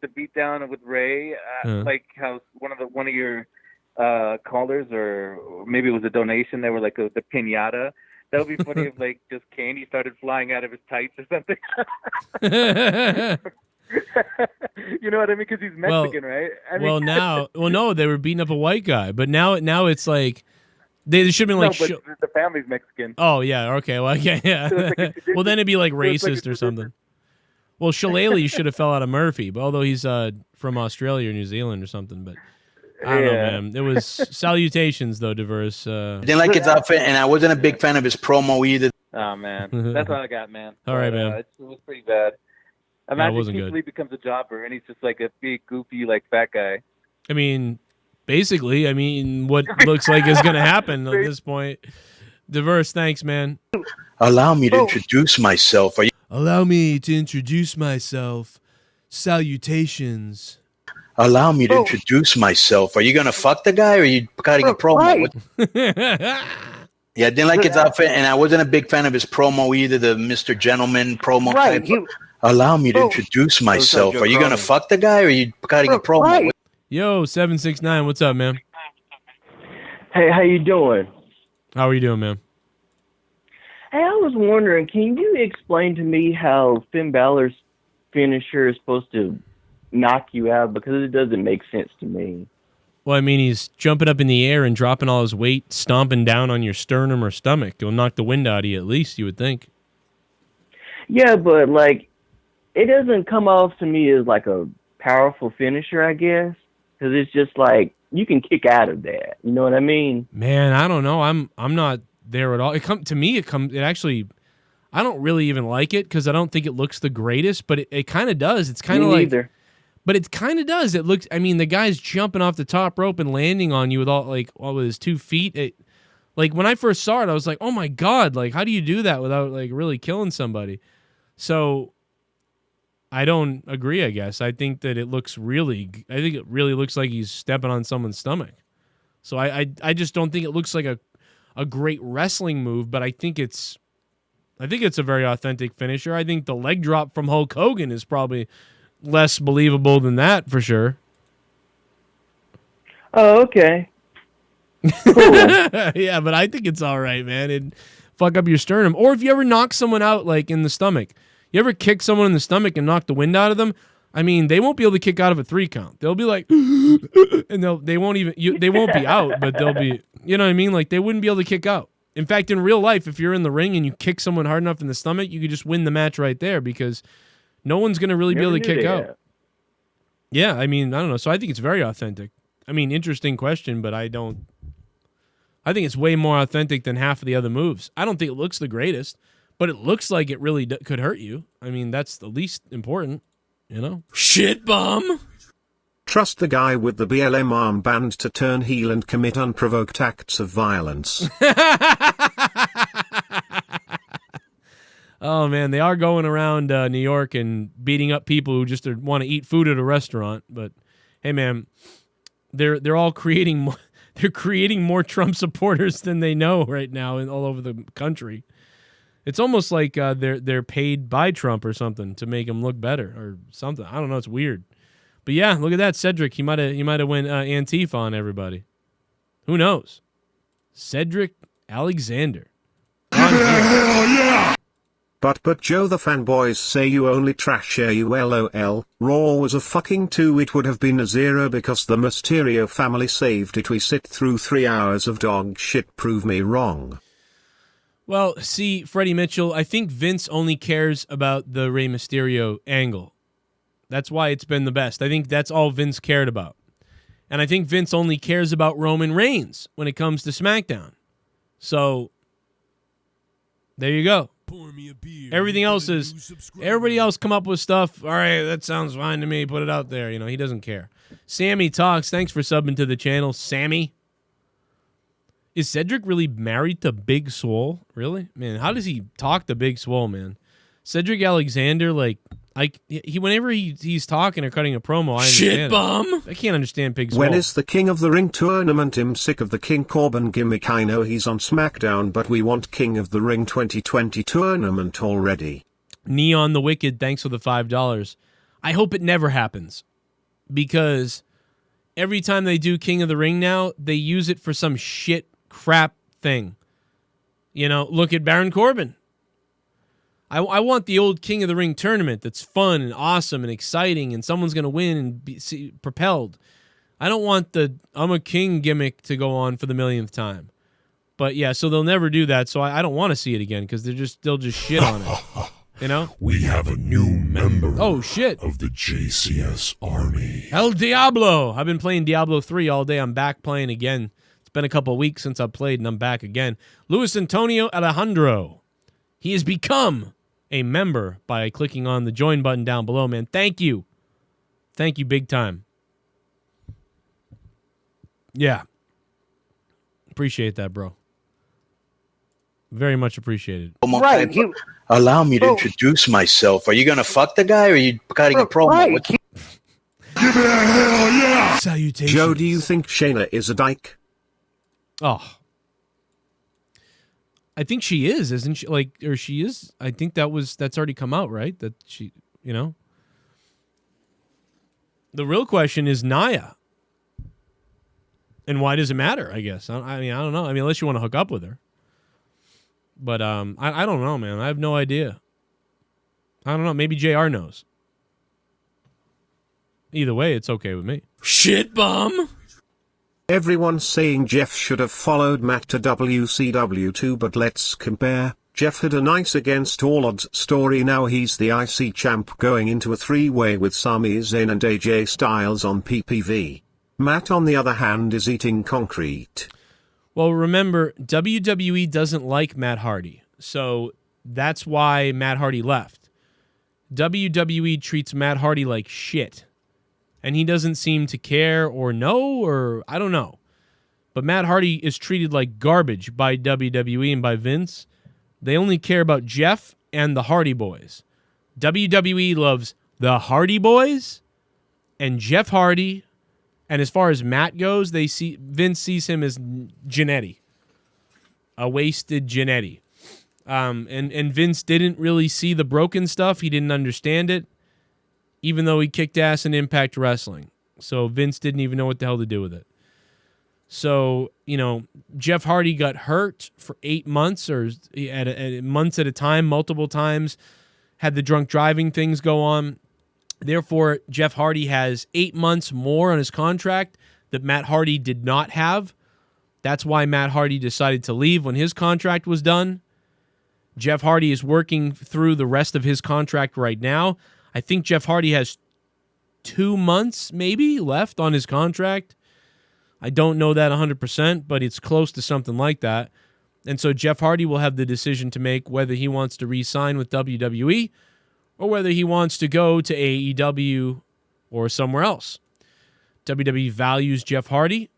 beatdown with Ray, like how one of your callers, or maybe it was a donation, they were like the pinata. That would be funny if, like, just candy started flying out of his tights or something. You know what I mean? Because he's Mexican, right? No, they were beating up a white guy, but now it's like they should have been like. No, but the family's Mexican. Oh yeah, okay, well yeah. So well, then it'd be like so racist or something. Well, Shillelagh should have fell out of Murphy, but although he's from Australia or New Zealand or something, but. I don't know, man. It was salutations, though, Diverse. Didn't like his outfit, and I wasn't a big fan of his promo either. Oh, man. That's all I got, man. All right, man. It was pretty bad. Imagine Keith Lee becomes a jobber, and he's just like a big, goofy, like, fat guy. I mean, basically, what looks like is going to happen at this point. Diverse, thanks, man. Allow me to introduce myself. Allow me to introduce myself. Salutations. Allow me to introduce myself. Are you going to fuck the guy or are you cutting a promo? Yeah, I didn't like his outfit, and I wasn't a big fan of his promo either, the Mr. Gentleman promo type. Allow me to introduce myself. Are you going to fuck the guy or are you cutting a promo? Yo, 769, what's up, man? Hey, how you doing? How are you doing, man? Hey, I was wondering, can you explain to me how Finn Balor's finisher is supposed to knock you out? Because it doesn't make sense to me. Well, I mean, he's jumping up in the air and dropping all his weight, stomping down on your sternum or stomach. It'll knock the wind out of you, at least, you would think. Yeah, but, like, it doesn't come off to me as, like, a powerful finisher, I guess. Because it's just, like, you can kick out of that. You know what I mean? Man, I don't know. I'm not there at all. It actually, I don't really even like it because I don't think it looks the greatest, but it kind of does. It's kind of like... Neither. But it kind of does. It looks. I mean, the guy's jumping off the top rope and landing on you with with his 2 feet. Like when I first saw it, I was like, "Oh my god! Like, how do you do that without like really killing somebody?" So, I don't agree. I guess I think that it looks really. I think it really looks like he's stepping on someone's stomach. So I just don't think it looks like a great wrestling move. But I think it's a very authentic finisher. I think the leg drop from Hulk Hogan is probably less believable than that for sure. Oh, okay. Cool. Yeah, but I think it's all right, man. It'd fuck up your sternum. Or if you ever knock someone out like in the stomach, you ever kick someone in the stomach and knock the wind out of them? I mean, they won't be able to kick out of a 3 count. They'll be like, and they won't be out, but they'll be, you know what I mean? Like they wouldn't be able to kick out. In fact, in real life, if you're in the ring and you kick someone hard enough in the stomach, you could just win the match right there because no one's going to really be able to kick out. Yeah, I mean, I don't know. So I think it's very authentic. I mean, interesting question, but I think it's way more authentic than half of the other moves. I don't think it looks the greatest, but it looks like it really could hurt you. I mean, that's the least important, you know? Shit bum! Trust the guy with the BLM armband to turn heel and commit unprovoked acts of violence. Oh man, they are going around New York and beating up people who just want to eat food at a restaurant. But hey, man, they're all creating more Trump supporters than they know right now all over the country. It's almost like they're paid by Trump or something to make him look better or something. I don't know. It's weird. But yeah, look at that, Cedric. He might have went Antifa on everybody. Who knows? Cedric Alexander. Hell yeah! But Joe, the fanboys say you only trash share you LOL. Raw was a fucking 2. It would have been a 0 because the Mysterio family saved it. We sit through 3 hours of dog shit. Prove me wrong. Well, see, Freddie Mitchell, I think Vince only cares about the Rey Mysterio angle. That's why it's been the best. I think that's all Vince cared about. And I think Vince only cares about Roman Reigns when it comes to SmackDown. So, there you go. Everything else is, everybody else come up with stuff. All right, that sounds fine to me. Put it out there. You know, he doesn't care. Sammy Talks. Thanks for subbing to the channel, Sammy. Is Cedric really married to Big Swole? Really? Man, how does he talk to Big Swole, man? Cedric Alexander, like, whenever he's talking or cutting a promo, I understand. Shit bum! I can't understand Big Swole. When is the King of the Ring tournament? I'm sick of the King Corbin gimmick. I know he's on SmackDown, but we want King of the Ring 2020 tournament already. Neon the Wicked, thanks for the $5. I hope it never happens. Because every time they do King of the Ring now, they use it for some shit crap thing. You know, look at Baron Corbin. I want the old King of the Ring tournament that's fun and awesome and exciting and someone's going to win and be propelled. I don't want the I'm a king gimmick to go on for the millionth time. But yeah, so they'll never do that. So I don't want to see it again because they'll just shit on it. You know? We have a new member. Oh, shit. Of the JCS army. El Diablo. I've been playing Diablo 3 all day. I'm back playing again. It's been a couple of weeks since I've played and I'm back again. Luis Antonio Alejandro. He has become a member by clicking on the join button down below, man. Thank you. Thank you big time. Yeah. Appreciate that, bro. Very much appreciated. Right. Allow me to introduce myself. Are you going to fuck the guy or are you cutting a promo? Right. Give me a hell yeah! Salutations. Joe, do you think Shayna is a dyke? Oh. I think she is, isn't she? Like, or she is. I think that's already come out, right? That she, you know. The real question is Nia. And why does it matter, I guess? I mean, I don't know. I mean, unless you want to hook up with her. But I don't know, man. I have no idea. I don't know. Maybe JR knows. Either way, it's okay with me. Shit bum. Everyone's saying Jeff should have followed Matt to WCW too, but let's compare. Jeff had a nice against all odds story. Now he's the IC champ going into a three-way with Sami Zayn and AJ Styles on PPV. Matt, on the other hand, is eating concrete. Well, remember, WWE doesn't like Matt Hardy, so that's why Matt Hardy left. WWE treats Matt Hardy like shit, and he doesn't seem to care or know, or I don't know. But Matt Hardy is treated like garbage by WWE and by Vince. They only care about Jeff and the Hardy Boys. WWE loves the Hardy Boys and Jeff Hardy. And as far as Matt goes, Vince sees him as Jannetty, a wasted Jannetty. And Vince didn't really see the broken stuff. He didn't understand it, even though he kicked ass in Impact Wrestling. So Vince didn't even know what the hell to do with it. So, you know, Jeff Hardy got hurt for 8 months or months at a time, multiple times, had the drunk driving things go on. Therefore, Jeff Hardy has 8 months more on his contract that Matt Hardy did not have. That's why Matt Hardy decided to leave when his contract was done. Jeff Hardy is working through the rest of his contract right now. I think Jeff Hardy has 2 months maybe left on his contract. I don't know that 100%, but it's close to something like that. And so Jeff Hardy will have the decision to make whether he wants to re-sign with WWE or whether he wants to go to AEW or somewhere else. WWE values Jeff Hardy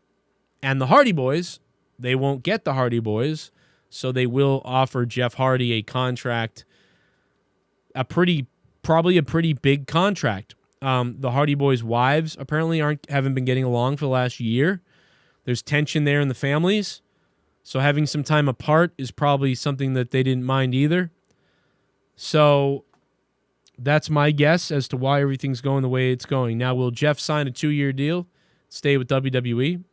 and the Hardy Boys. They won't get the Hardy Boys, so they will offer Jeff Hardy a contract, probably a pretty big contract. The Hardy Boys' wives apparently haven't been getting along for the last year. There's tension there in the families, so having some time apart is probably something that they didn't mind either. So that's my guess as to why everything's going the way it's going. Now, will Jeff sign a 2-year deal, stay with WWE?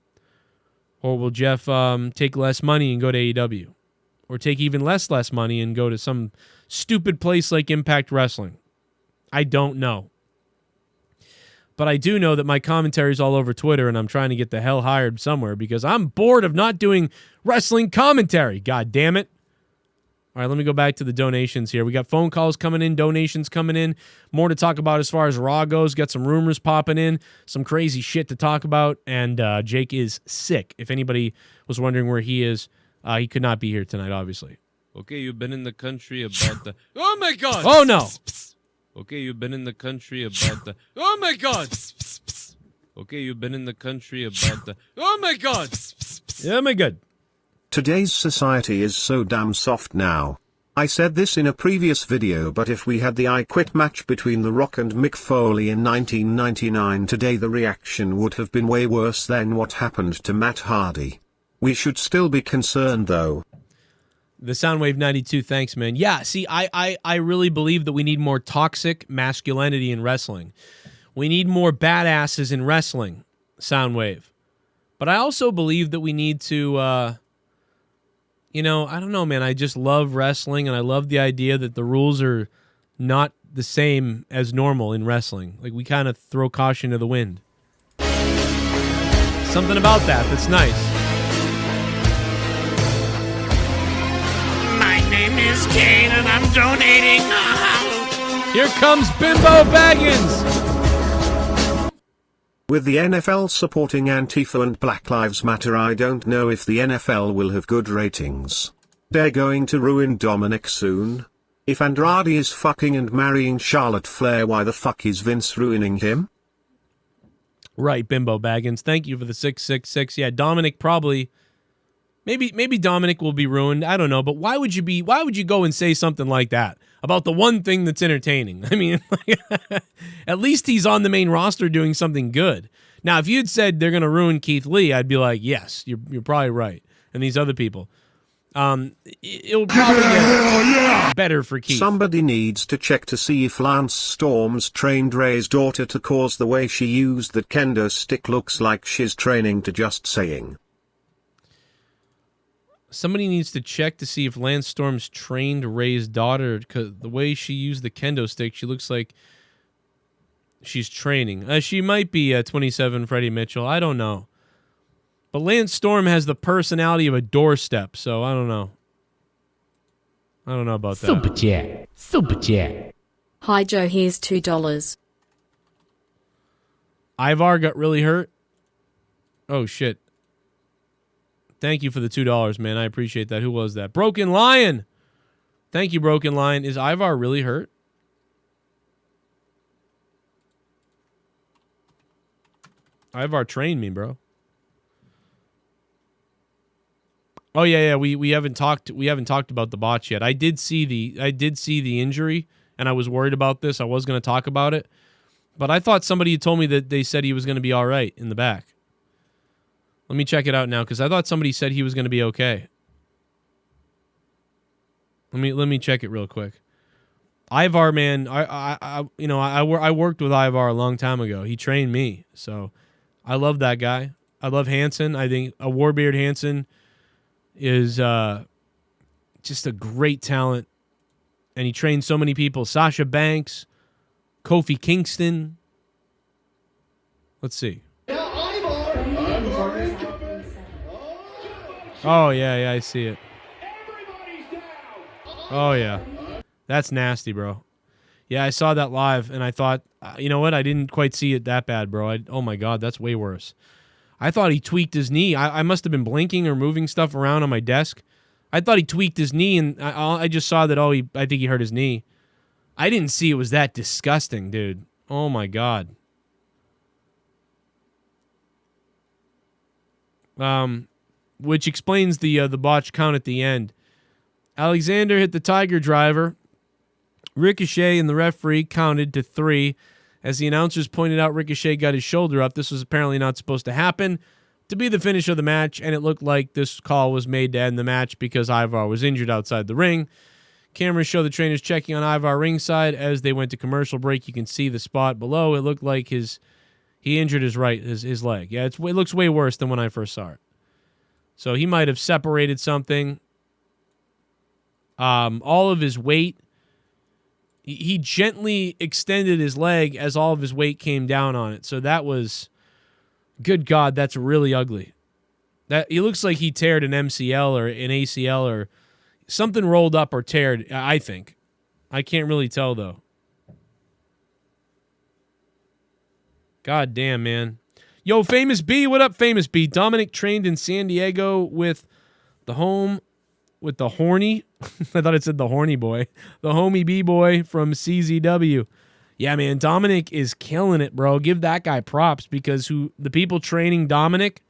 Or will Jeff take less money and go to AEW? Or take even less money and go to some stupid place like Impact Wrestling? I don't know. But I do know that my commentary is all over Twitter, and I'm trying to get the hell hired somewhere because I'm bored of not doing wrestling commentary. God damn it. All right, let me go back to the donations here. We got phone calls coming in, donations coming in, more to talk about as far as Raw goes. Got some rumors popping in, some crazy shit to talk about, and Jake is sick. If anybody was wondering where he is, he could not be here tonight, obviously. Okay, you've been in the country about the... Oh, my God! Oh, no! Okay, you've been in the country about the... Oh, my God! Okay, you've been in the country about the... Oh, my God! Yeah, my God. Today's society is so damn soft now. I said this in a previous video, but if we had the I Quit match between The Rock and Mick Foley in 1999 today, the reaction would have been way worse than what happened to Matt Hardy. We should still be concerned though. The Soundwave 92, thanks, man. Yeah, see, I really believe that we need more toxic masculinity in wrestling. We need more badasses in wrestling, Soundwave. But I also believe that we need to... I don't know, man. I just love wrestling, and I love the idea that the rules are not the same as normal in wrestling. Like, we kind of throw caution to the wind. Something about that's nice. My name is Kane, and I'm donating. Here comes Bimbo Baggins. With the NFL supporting Antifa and Black Lives Matter, I don't know if the NFL will have good ratings. They're going to ruin Dominic soon. If Andrade is fucking and marrying Charlotte Flair, why the fuck is Vince ruining him? Right, Bimbo Baggins. Thank you for the 666. Yeah, Dominic probably. Maybe Dominic will be ruined. I don't know, but why would you go and say something like that about the one thing that's entertaining? I mean, at least he's on the main roster doing something good. Now, if you'd said they're going to ruin Keith Lee, I'd be like, yes, you're probably right. And these other people. It'll probably get better for Keith. Somebody needs to check to see if Lance Storm's trained Ray's daughter to cause the way she used that kendo stick looks like she's training to just saying. Somebody needs to check to see if Lance Storm's trained Ray's daughter, because the way she used the kendo stick, she looks like she's training. She might be 27 Freddie Mitchell. I don't know. But Lance Storm has the personality of a doorstep, so I don't know. I don't know about that. Super chat. Super chat. Hi, Joe. Here's $2. Ivar got really hurt? Oh, shit. Thank you for the $2, man. I appreciate that. Who was that? Broken Lion. Thank you, Broken Lion. Is Ivar really hurt? Ivar trained me, bro. Oh yeah. We haven't talked about the botch yet. I did see the injury, and I was worried about this. I was going to talk about it, but I thought somebody had told me that they said he was going to be all right in the back. Let me check it out now, because I thought somebody said he was going to be okay. Let me check it real quick. Ivar, man, I worked with Ivar a long time ago. He trained me, so I love that guy. I love Hansen. I think a Warbeard Hansen is just a great talent, and he trained so many people. Sasha Banks, Kofi Kingston. Let's see. Oh, yeah, I see it. Oh, yeah. That's nasty, bro. Yeah, I saw that live, and I thought, you know what? I didn't quite see it that bad, bro. Oh, my God, that's way worse. I thought he tweaked his knee. I must have been blinking or moving stuff around on my desk. I thought he tweaked his knee, and I just saw that, I think he hurt his knee. I didn't see it was that disgusting, dude. Oh, my God. Which explains the botch count at the end. Alexander hit the Tiger Driver. Ricochet and the referee counted to 3. As the announcers pointed out, Ricochet got his shoulder up. This was apparently not supposed to happen to be the finish of the match, and it looked like this call was made to end the match because Ivar was injured outside the ring. Cameras show the trainers checking on Ivar ringside. As they went to commercial break, you can see the spot below. It looked like he injured his leg. Yeah, it looks way worse than when I first saw it. So he might have separated something. All of his weight, he gently extended his leg as all of his weight came down on it. So that was, good God, that's really ugly. He looks like he teared an MCL or an ACL or something rolled up or teared, I think. I can't really tell, though. God damn, man. Yo, Famous B, what up, Famous B? Dominic trained in San Diego with the horny. I thought it said the horny boy. The homie B-boy from CZW. Yeah, man, Dominic is killing it, bro. Give that guy props, because the people training Dominic,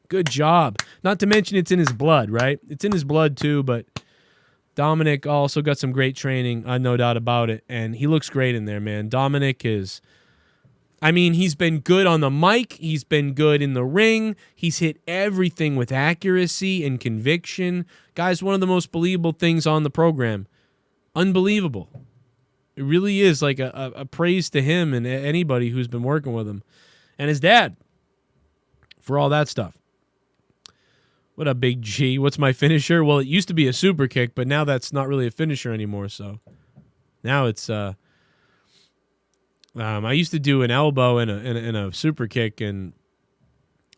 good job. Not to mention it's in his blood, right? It's in his blood too, but Dominic also got some great training, no doubt about it, and he looks great in there, man. Dominic is... he's been good on the mic. He's been good in the ring. He's hit everything with accuracy and conviction. Guy's one of the most believable things on the program. Unbelievable. It really is like a praise to him and anybody who's been working with him. And his dad for all that stuff. What up, Big G? What's my finisher? Well, it used to be a super kick, but now that's not really a finisher anymore. So now it's... I used to do an elbow and a super kick, and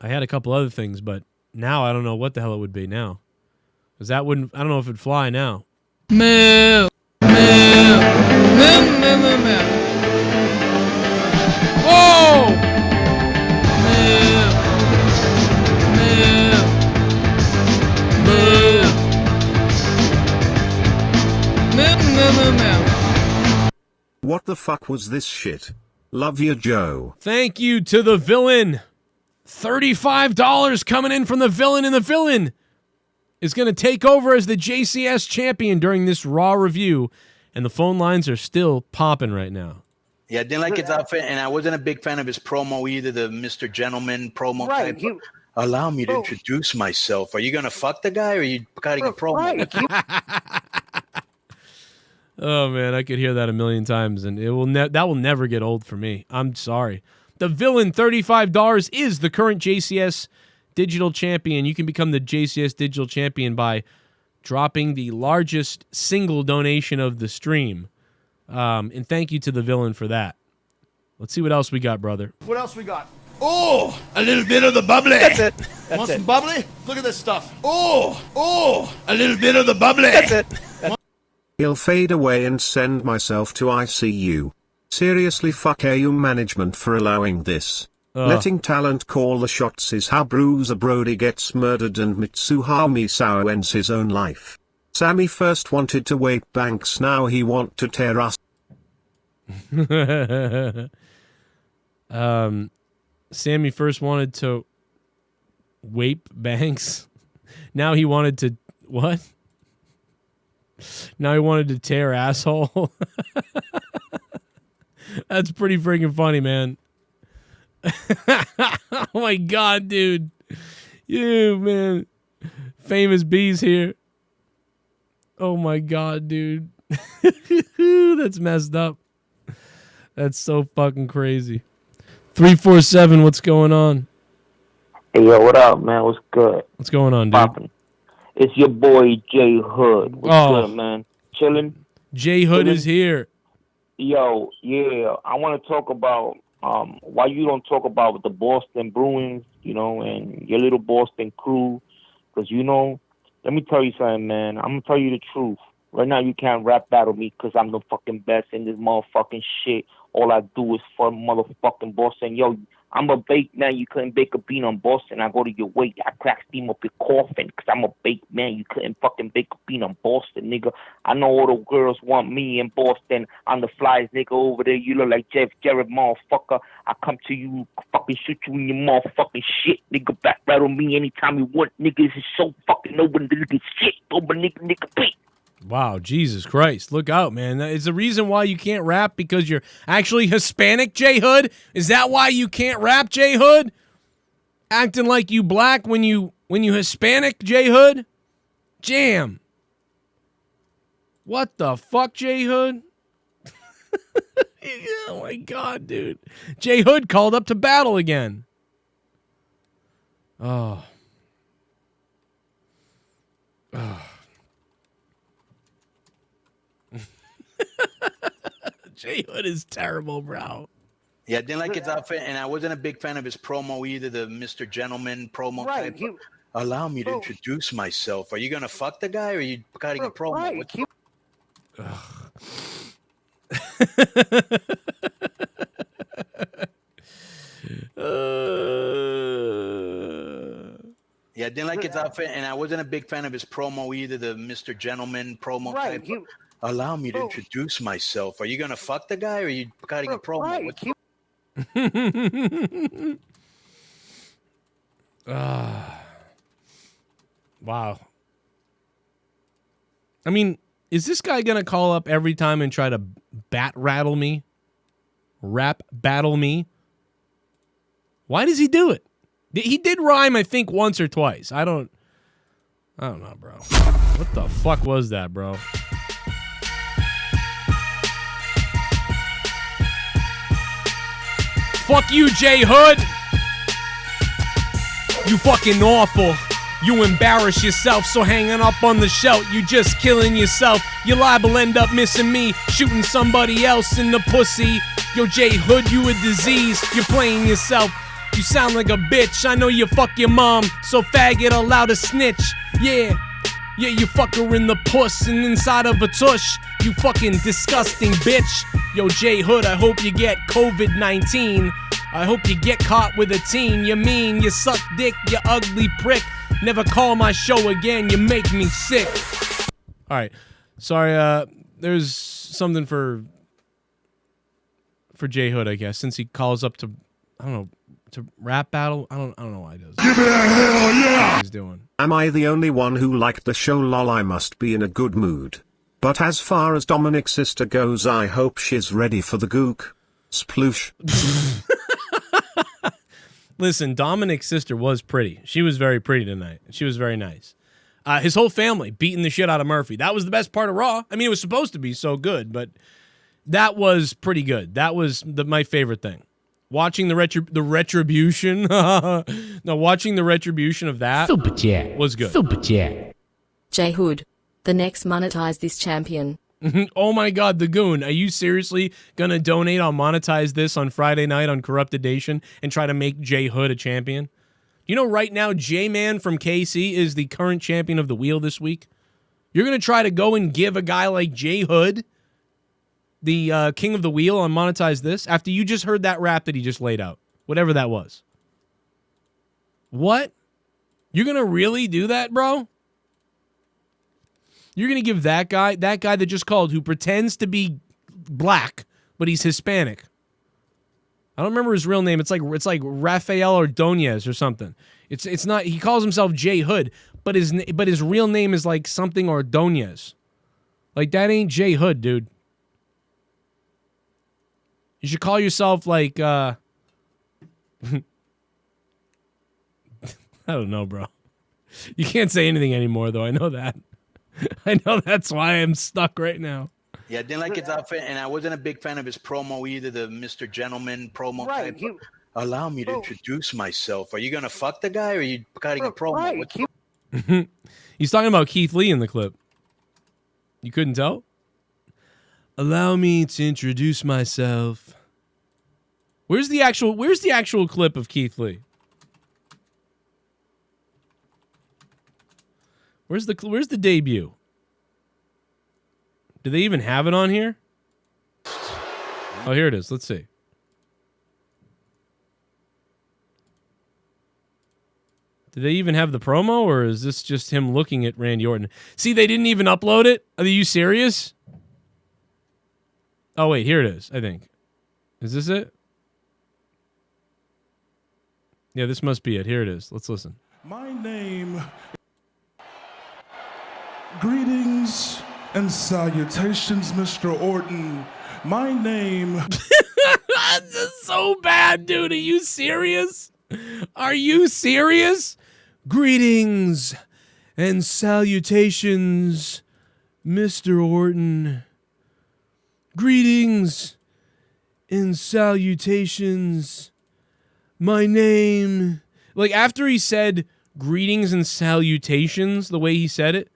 I had a couple other things, but now I don't know what the hell it would be now. Because I don't know if it'd fly now. Moo! Moo! Moo, moo, moo, moo. Whoa! Moo! Moo! Moo! Moo, moo, moo, moo. What the fuck was this shit? Love you, Joe. Thank you to the villain. $35 coming in from the villain, and the villain is going to take over as the JCS champion during this Raw review, and the phone lines are still popping right now. Yeah, I didn't like his outfit, and I wasn't a big fan of his promo either, the Mr. Gentleman promo type. Allow me to introduce myself. Are you going to fuck the guy, or are you cutting a promo? Oh, man, I could hear that a million times, and it will that will never get old for me. I'm sorry. The villain, $35, is the current JCS digital champion. You can become the JCS digital champion by dropping the largest single donation of the stream. And thank you to the villain for that. Let's see what else we got, brother. What else we got? Oh, a little bit of the bubbly. That's it. Want some bubbly? Look at this stuff. Oh, a little bit of the bubbly. That's it. He'll fade away and send myself to ICU. Seriously, fuck AU management for allowing this. Letting talent call the shots is how Bruiser Brody gets murdered and Mitsuhami Sao ends his own life. Sammy first wanted to wape Banks, now he want to tear us. Sammy first wanted to wape Banks. Now he wanted to what? Now he wanted to tear asshole. That's pretty freaking funny, man. Oh my god, dude. You, man. Famous B's here. Oh my god, dude. That's messed up. That's so fucking crazy. 347, what's going on? Hey, yo, what up, man? What's good? What's going on, dude? Poppin'. It's your boy, J Hood. What's good, man? Chillin'? J Hood is here. Yo, yeah, I want to talk about why you don't talk about the Boston Bruins, you know, and your little Boston crew. Because, you know, let me tell you something, man. I'm going to tell you the truth. Right now, you can't rap battle me because I'm the fucking best in this motherfucking shit. All I do is for motherfucking Boston. Yo, I'm a baked man. You couldn't bake a bean on Boston. I go to your weight. I crack steam up your coffin because I'm a baked man. You couldn't fucking bake a bean on Boston, nigga. I know all the girls want me in Boston. I'm the flies, nigga, over there. You look like Jared, motherfucker. I come to you, fucking shoot you in your motherfucking shit, nigga. Back rattle me anytime you want, nigga. This is so fucking open, nigga. Shit, over nigga, beat. Wow, Jesus Christ. Look out, man. Is the reason why you can't rap because you're actually Hispanic, J Hood? Is that why you can't rap, J Hood? Acting like you black when you Hispanic, J Hood? Jam. What the fuck, J Hood? Oh my god, dude. J Hood called up to battle again. Oh. J Hood is terrible, bro. Yeah, I didn't like his outfit, and I wasn't a big fan of his promo either, the Mr. Gentleman promo type. Allow me to introduce myself. Are you going to fuck the guy, or are you cutting a promo? Yeah, I didn't like his outfit, and I wasn't a big fan of his promo either, the Mr. Gentleman promo type. Allow me to introduce myself. Are you going to fuck the guy, or are you cutting a promo? Wow. I mean, is this guy going to call up every time and try to rap battle me? Why does he do it? He did rhyme, I think, once or twice. I don't know, bro. What the fuck was that, bro? Fuck you, J Hood. You fucking awful. You embarrass yourself, so hanging up on the shelf, you just killing yourself. Your liable end up missing me, shooting somebody else in the pussy. Yo, J Hood, you a disease. You're playing yourself. You sound like a bitch. I know you fuck your mom, so faggot allowed to snitch. Yeah, you fuck her in the puss and inside of a tush. You fucking disgusting bitch. Yo, J Hood, I hope you get COVID-19. I hope you get caught with a teen. You mean, you suck dick, you ugly prick. Never call my show again, you make me sick. Alright, sorry, there's something for for J Hood, I guess, since he calls up to, I don't know, to rap battle. I don't know why he does. Give it a hell yeah! What he's doing. Am I the only one who liked the show? Lol, I must be in a good mood. But as far as Dominic's sister goes, I hope she's ready for the gook. Sploosh. Listen, Dominic's sister was pretty. She was very pretty tonight. She was very nice. His whole family beating the shit out of Murphy. That was the best part of Raw. I mean, it was supposed to be so good, but that was pretty good. That was my favorite thing. Watching the retribution. No, watching the retribution of that Super chat was good. Super chat. J Hood, the next monetize this champion. Oh my God, the goon. Are you seriously going to donate on Monetize This on Friday night on Corrupted Nation and try to make J Hood a champion? You know, right now, Jman from KC is the current champion of the wheel this week. You're going to try to go and give a guy like J Hood the king of the wheel on Monetize This after you just heard that rap that he just laid out, whatever that was. What? You're going to really do that, bro? You're going to give that guy that just called, who pretends to be black, but he's Hispanic. I don't remember his real name. It's like Rafael Ordonez or something. It's not. He calls himself J Hood, but his real name is like something Ordonez. Like, that ain't J Hood, dude. You should call yourself like I don't know, bro. You can't say anything anymore, though. I know that. I know that's why I'm stuck right now. Yeah, I didn't like his outfit, and I wasn't a big fan of his promo either, the Mr. Gentleman promo type. Allow me to introduce myself. Are you going to fuck the guy, or are you cutting a promo? He's talking about Keith Lee in the clip. You couldn't tell? Allow me to introduce myself. Where's the actual clip of Keith Lee? Where's the debut? Do they even have it on here? Oh, here it is. Let's see. Do they even have the promo, or is this just him looking at Randy Orton? See, they didn't even upload it? Are you serious? Oh, wait, here it is, I think. Is this it? Yeah, this must be it. Here it is. Let's listen. My name... Greetings and salutations, Mr. Orton. My name... This is so bad, dude. Are you serious? Are you serious? Greetings and salutations, Mr. Orton. Greetings and salutations. My name... Like, after he said greetings and salutations, the way he said it,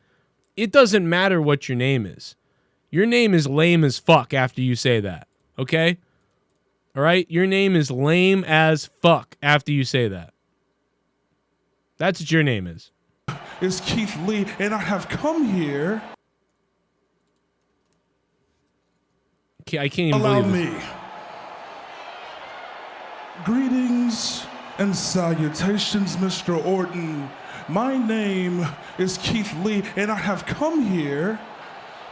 it doesn't matter what your name is. Your name is lame as fuck after you say that, okay? All right? Your name is lame as fuck after you say that. That's what your name is. Is Keith Lee, and I have come here... I can't even Allow believe this. me. Greetings and salutations, Mr. Orton. My name is Keith Lee, and I have come here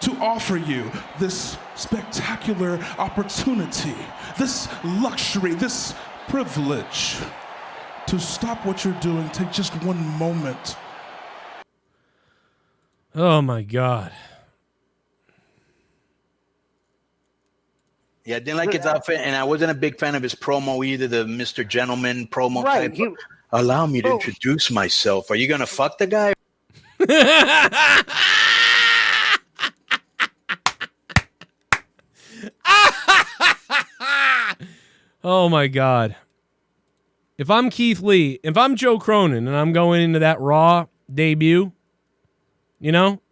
to offer you this spectacular opportunity, this luxury, this privilege to stop what you're doing. Take just one moment. Oh, my God. Yeah, I didn't like his outfit, and I wasn't a big fan of his promo either, the Mr. Gentleman promo type. Allow me to introduce myself. Are you going to fuck the guy? Oh, my God. If I'm Keith Lee, if I'm Joe Cronin and I'm going into that Raw debut, you know?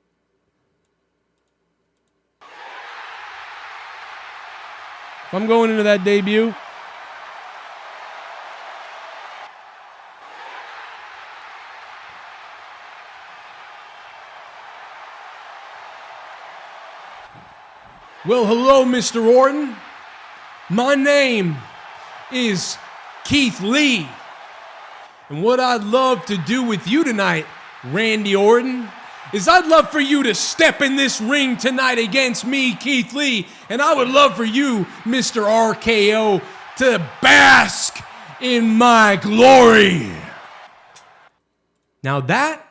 If I'm going into that debut, well, hello, Mr. Orton. My name is Keith Lee. And what I'd love to do with you tonight, Randy Orton, is I'd love for you to step in this ring tonight against me, Keith Lee, and I would love for you, Mr. RKO, to bask in my glory. Now that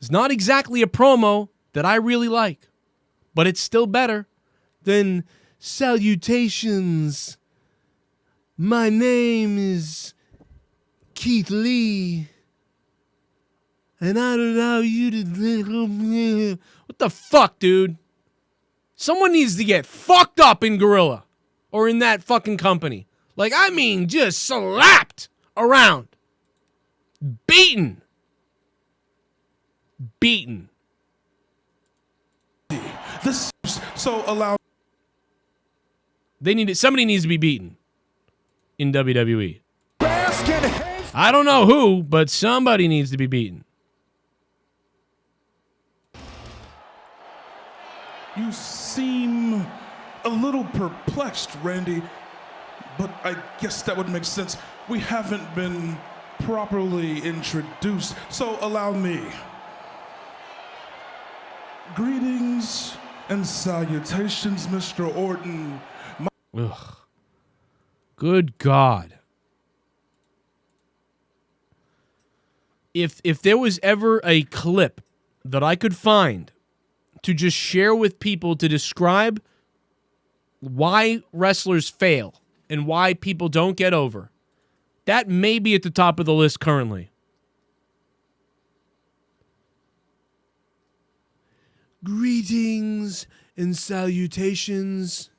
is not exactly a promo that I really like, but it's still better than salutations. My name is Keith Lee, and I'd allow you to... What the fuck, dude? Someone needs to get fucked up in Gorilla or in that fucking company. Like, I mean, just slapped around. Beaten. This so allow. Somebody needs to be beaten in WWE. I don't know who, but somebody needs to be beaten. You seem a little perplexed, Randy, but I guess that would make sense. We haven't been properly introduced, so allow me. Greetings and salutations, Mr. Orton. Ugh. Good God. If there was ever a clip that I could find to just share with people to describe why wrestlers fail and why people don't get over, that may be at the top of the list currently. Greetings and salutations.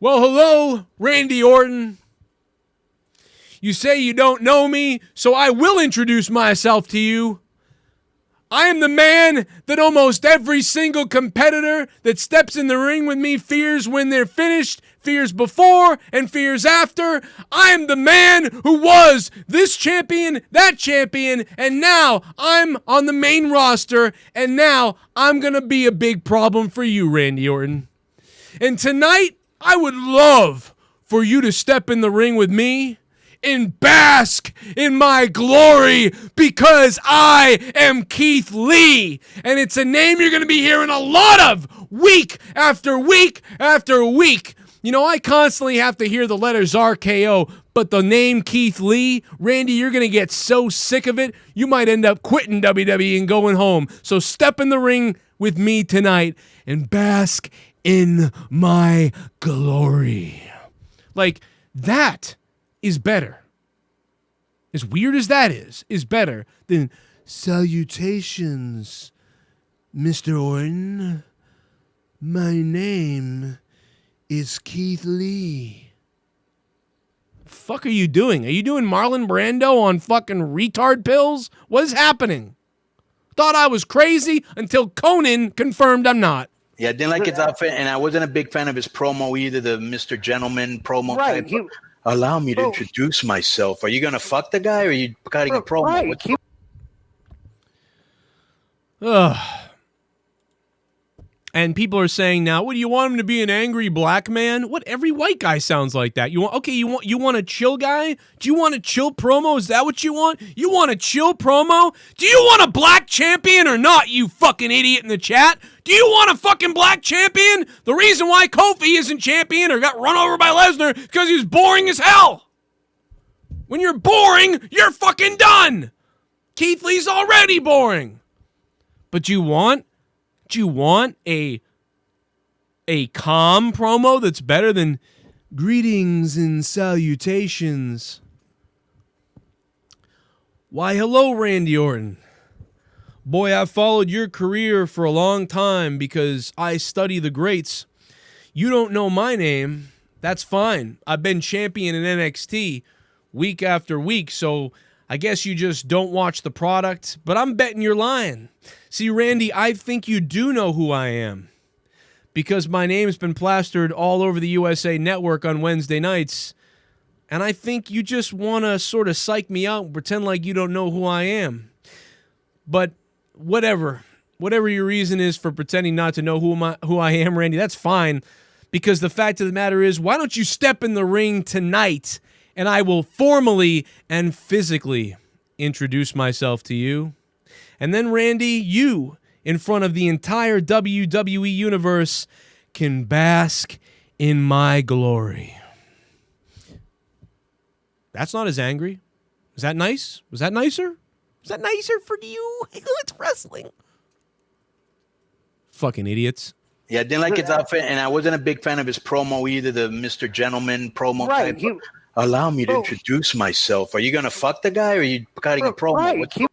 Well, hello, Randy Orton. You say you don't know me, so I will introduce myself to you. I am the man that almost every single competitor that steps in the ring with me fears when they're finished, fears before, and fears after. I am the man who was this champion, that champion, and now I'm on the main roster, and now I'm going to be a big problem for you, Randy Orton. And tonight, I would love for you to step in the ring with me and bask in my glory, because I am Keith Lee, and it's a name you're going to be hearing a lot of week after week after week. You know, I constantly have to hear the letters RKO, but the name Keith Lee, Randy, you're going to get so sick of it, you might end up quitting WWE and going home. So step in the ring with me tonight and bask in my glory. Like, that is better. As weird as that is better than salutations, Mr. Orton. My name is Keith Lee. Fuck are you doing? Are you doing Marlon Brando on fucking retard pills? What is happening? Thought I was crazy until Conan confirmed I'm not. Yeah, I didn't like his outfit, and I wasn't a big fan of his promo either, the Mr. Gentleman promo type. Allow me to introduce myself. Are you going to fuck the guy, or are you cutting a promo? Ugh. And people are saying now, what do you want him to be, an angry black man? What, every white guy sounds like that. You want a chill guy? Do you want a chill promo? Is that what you want? You want a chill promo? Do you want a black champion or not, you fucking idiot in the chat? Do you want a fucking black champion? The reason why Kofi isn't champion or got run over by Lesnar is because he's boring as hell. When you're boring, you're fucking done. Keith Lee's already boring. But you want a calm promo that's better than greetings and salutations? Why, hello, Randy Orton. Boy, I've followed your career for a long time because I study the greats. You don't know my name. That's fine. I've been champion in NXT week after week, so I guess you just don't watch the product, but I'm betting you're lying. See, Randy, I think you do know who I am because my name's been plastered all over the USA Network on Wednesday nights, and I think you just want to sort of psych me out and pretend like you don't know who I am. But whatever your reason is for pretending not to know who I am, Randy, that's fine, because the fact of the matter is, why don't you step in the ring tonight and I will formally and physically introduce myself to you. And then, Randy, you, in front of the entire WWE universe, can bask in my glory. That's not as angry. Is that nice? Was that nicer? Was that nicer for you? It's wrestling. Fucking idiots. Yeah, I didn't like his outfit, and I wasn't a big fan of his promo either, the Mr. Gentleman promo type. Allow me to introduce myself. Are you going to fuck the guy, or are you cutting a promo?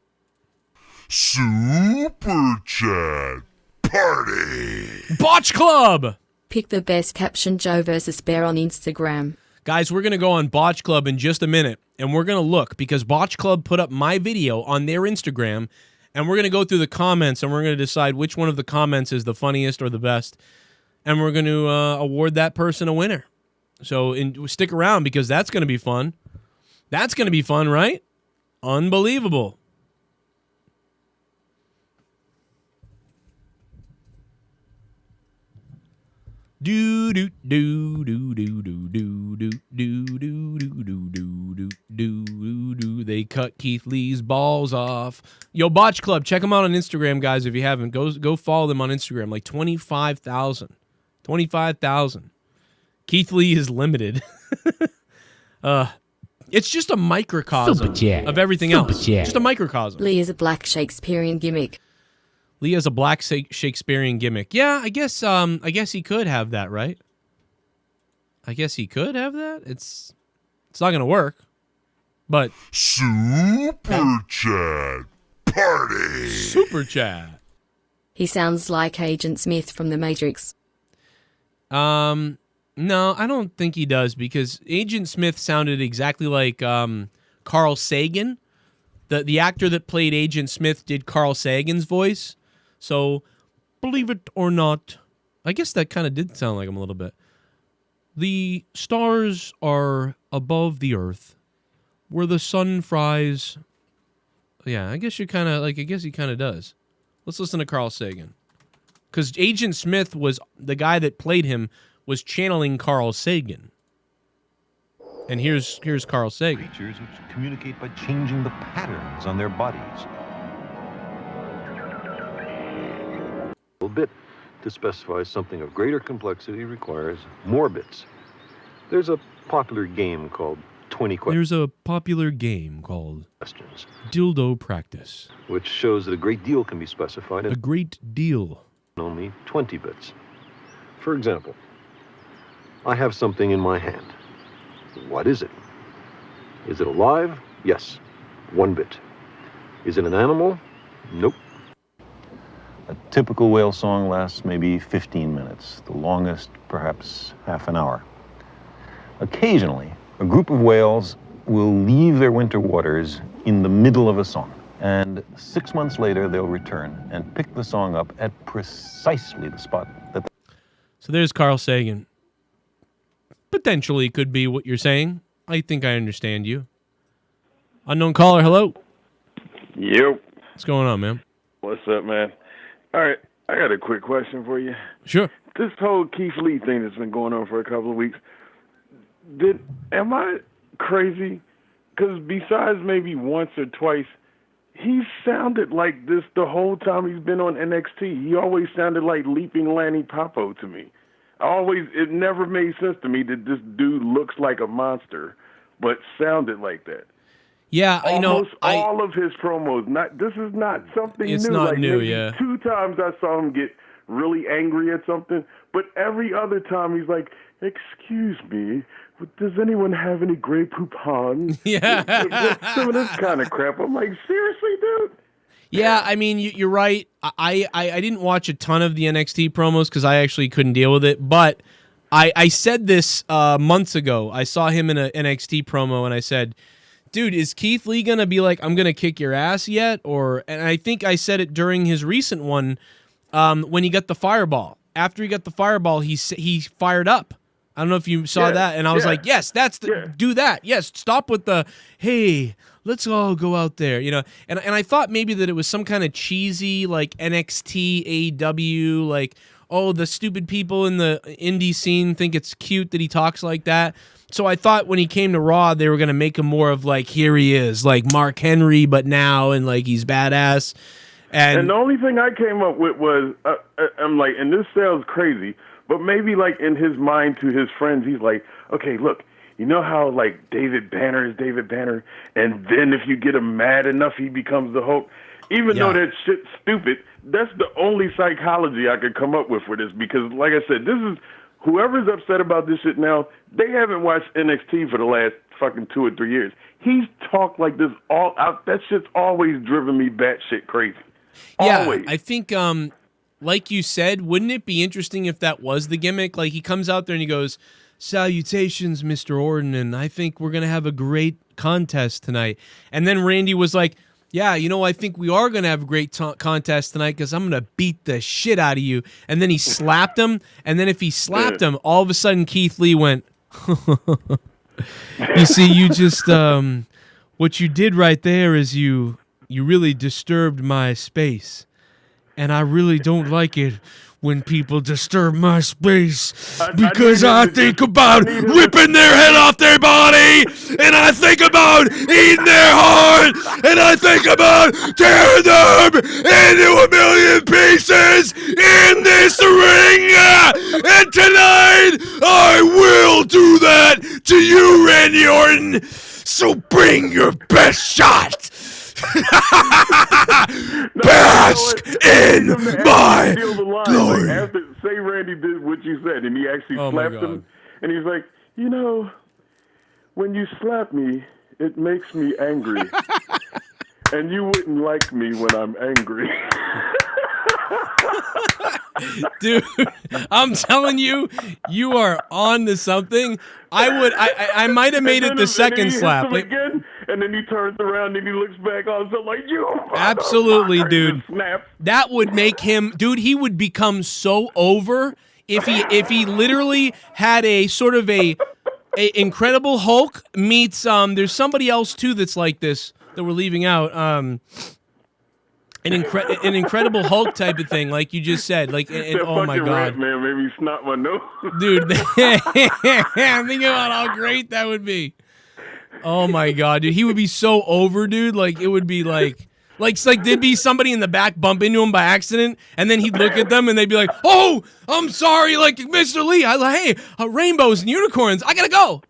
Super Chat Party. Botch Club. Pick the best caption Joe versus Bear on Instagram. Guys, we're going to go on Botch Club in just a minute, and we're going to look, because Botch Club put up my video on their Instagram, and we're going to go through the comments, and we're going to decide which one of the comments is the funniest or the best, and we're going to award that person a winner. So stick around, because that's going to be fun. That's going to be fun, right? Unbelievable. Do do do do do do do do do do do do do do do. They cut Keith Lee's balls off. Yo, Botch Club, check them out on Instagram, guys. If you haven't, go follow them on Instagram. Like 25,000, 25,000. Keith Lee is limited. It's just a microcosm of everything else. Just a microcosm. Lee is a black Shakespearean gimmick. Lee has a black Shakespearean gimmick. Yeah, I guess he could have that, right? I guess he could have that. It's not gonna work, but Super Chat Party. Super Chat. He sounds like Agent Smith from The Matrix. No, I don't think he does, because Agent Smith sounded exactly like Carl Sagan. The actor that played Agent Smith did Carl Sagan's voice. So, believe it or not, I guess that kind of did sound like him a little bit. The stars are above the earth, where the sun fries. Yeah, I guess he kind of does. Let's listen to Carl Sagan. Because Agent Smith was the guy that played him, was channeling Carl Sagan. And here's Carl Sagan. Creatures which communicate by changing the patterns on their bodies. A bit to specify something of greater complexity requires more bits. There's a popular game called 20 Questions. There's a popular game called Dildo Practice, which shows that a great deal can be specified in a great deal. Only 20 bits. For example, I have something in my hand. What is it? Is it alive? Yes. 1 bit. Is it an animal? Nope. A typical whale song lasts maybe 15 minutes. The longest, perhaps half an hour. Occasionally, a group of whales will leave their winter waters in the middle of a song. And 6 months later, they'll return and pick the song up at precisely the spot that... So there's Carl Sagan. Potentially could be what you're saying. I think I understand you. Unknown caller, hello. Yep. What's going on, man? What's up, man? All right, I got a quick question for you. Sure. This whole Keith Lee thing that's been going on for a couple of weeks, am I crazy? Because besides maybe once or twice, he sounded like this the whole time he's been on NXT. He always sounded like Leaping Lanny Poffo to me. It never made sense to me that this dude looks like a monster, but sounded like that. Yeah, Almost all of his promos. This is not something new. It's not like new, maybe yeah. 2 times I saw him get really angry at something, but every other time he's like, "Excuse me, but does anyone have any Grey Poupon?" Yeah. Some of this kind of crap. I'm like, seriously, dude? Yeah, I mean, you're right. I didn't watch a ton of the NXT promos because I actually couldn't deal with it. But I said this months ago. I saw him in an NXT promo, and I said, dude, is Keith Lee going to be like, I'm going to kick your ass yet? And I think I said it during his recent one when he got the fireball. After he got the fireball, he fired up. I don't know if you saw that. And I was like, yes, do that. Yes, stop with the, hey, let's all go out there, And I thought maybe that it was some kind of cheesy, like NXT, AEW, like, oh, the stupid people in the indie scene think it's cute that he talks like that. So I thought when he came to Raw, they were going to make him more of like, here he is, like Mark Henry, but now, and like he's badass. And the only thing I came up with was, I'm like, and this sounds crazy, but maybe like in his mind to his friends, he's like, okay, look, you know how like David Banner is David Banner, and then if you get him mad enough, he becomes the Hulk. Even though that shit's stupid, that's the only psychology I could come up with for this, because like I said, this is, whoever's upset about this shit now, they haven't watched NXT for the last fucking 2 or 3 years. He's talked like this all out. That shit's always driven me batshit crazy. Yeah, Always. I think, like you said, wouldn't it be interesting if that was the gimmick? Like he comes out there and he goes, "Salutations, Mr. Orton, and I think we're gonna have a great contest tonight." And then Randy was like, "Yeah, you know, I think we are gonna have a great contest tonight because I'm gonna beat the shit out of you." And then he slapped him, and then if he slapped him, all of a sudden Keith Lee went, "You see, you just what you did right there is you really disturbed my space, and I really don't like it when people disturb my space because I think about ripping their head off their body, and I think about eating their heart, and I think about tearing them into a million pieces in this ring, and tonight I will do that to you, Randy Orton, so bring your best shot." Bask in my glory. Like after, say Randy did what you said, and he actually slapped him, and he's like, you know, when you slap me, it makes me angry, and you wouldn't like me when I'm angry. Dude, I'm telling you, you are on to something. I might have made it the second slap. Again, and then he turns around and he looks back on something like, you. Absolutely, dude. That would make him, dude, he would become so over if he literally had a sort of a Incredible Hulk meets, there's somebody else too that's like this that we're leaving out. An Incredible Hulk type of thing, like you just said. Like, oh my god, rat, man, maybe snot my nose, dude. I'm thinking about how great that would be. Oh my god, dude, he would be so over, dude. Like it would be like there'd be somebody in the back bump into him by accident, and then he'd look at them and they'd be like, "Oh, I'm sorry, like Mr. Lee, hey, rainbows and unicorns, I gotta go."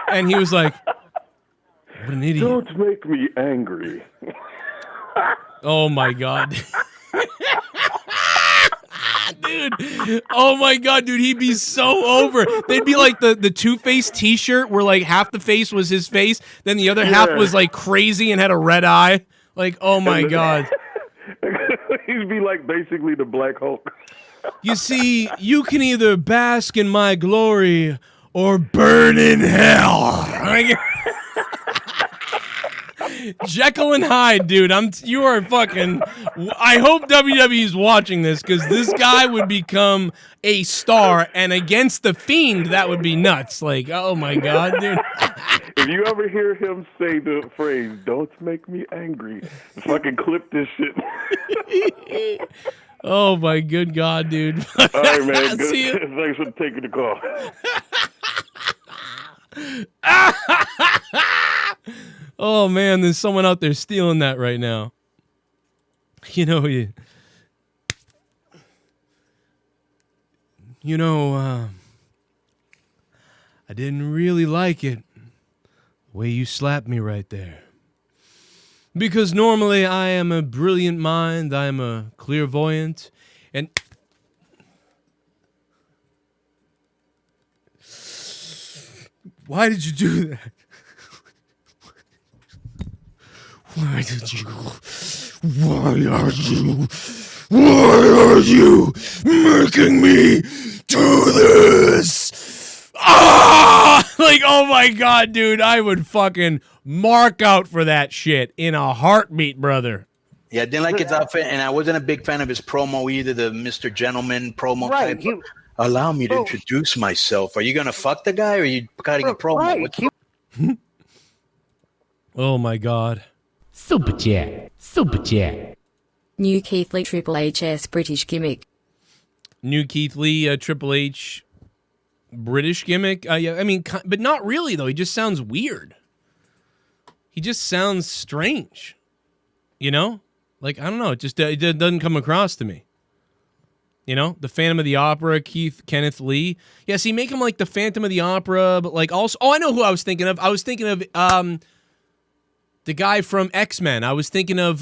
And he was like, "What an idiot! Don't make me angry." Oh my god. Dude. Oh my god, dude, he'd be so over. They'd be like the Two-Face t-shirt where like half the face was his face, then the other half was like crazy and had a red eye. Like, oh my god. He'd be like basically the Black Hulk. You see, you can either bask in my glory or burn in hell. Jekyll and Hyde, dude. You are fucking. I hope WWE's watching this because this guy would become a star, and against the Fiend, that would be nuts. Like, oh my god, dude. If you ever hear him say the phrase "Don't make me angry," fucking clip this shit. Oh my good god, dude. All right, man. Good. See you. Thanks for taking the call. Oh man, there's someone out there stealing that right now. You know, I didn't really like it the way you slapped me right there. Because normally I am a brilliant mind, I am a clairvoyant, and why did you do that? Why are you making me do this? Ah! Like, oh my god, dude, I would fucking mark out for that shit in a heartbeat, brother. Yeah, I didn't like his outfit, and I wasn't a big fan of his promo either, the Mr. Gentleman promo type. Allow me to introduce myself. Are you going to fuck the guy, or are you cutting a promo? Oh my god. Super chat. Super chat. New Keith Lee Triple HS British gimmick. New Keith Lee, Triple H, British gimmick. Yeah, I mean, but not really though. He just sounds weird. He just sounds strange. You know, like I don't know. It just it doesn't come across to me. You know, the Phantom of the Opera, Kenneth Lee. Yeah, see, make him like the Phantom of the Opera, but like also. Oh, I know who I was thinking of. I was thinking of the guy from X-Men. I was thinking of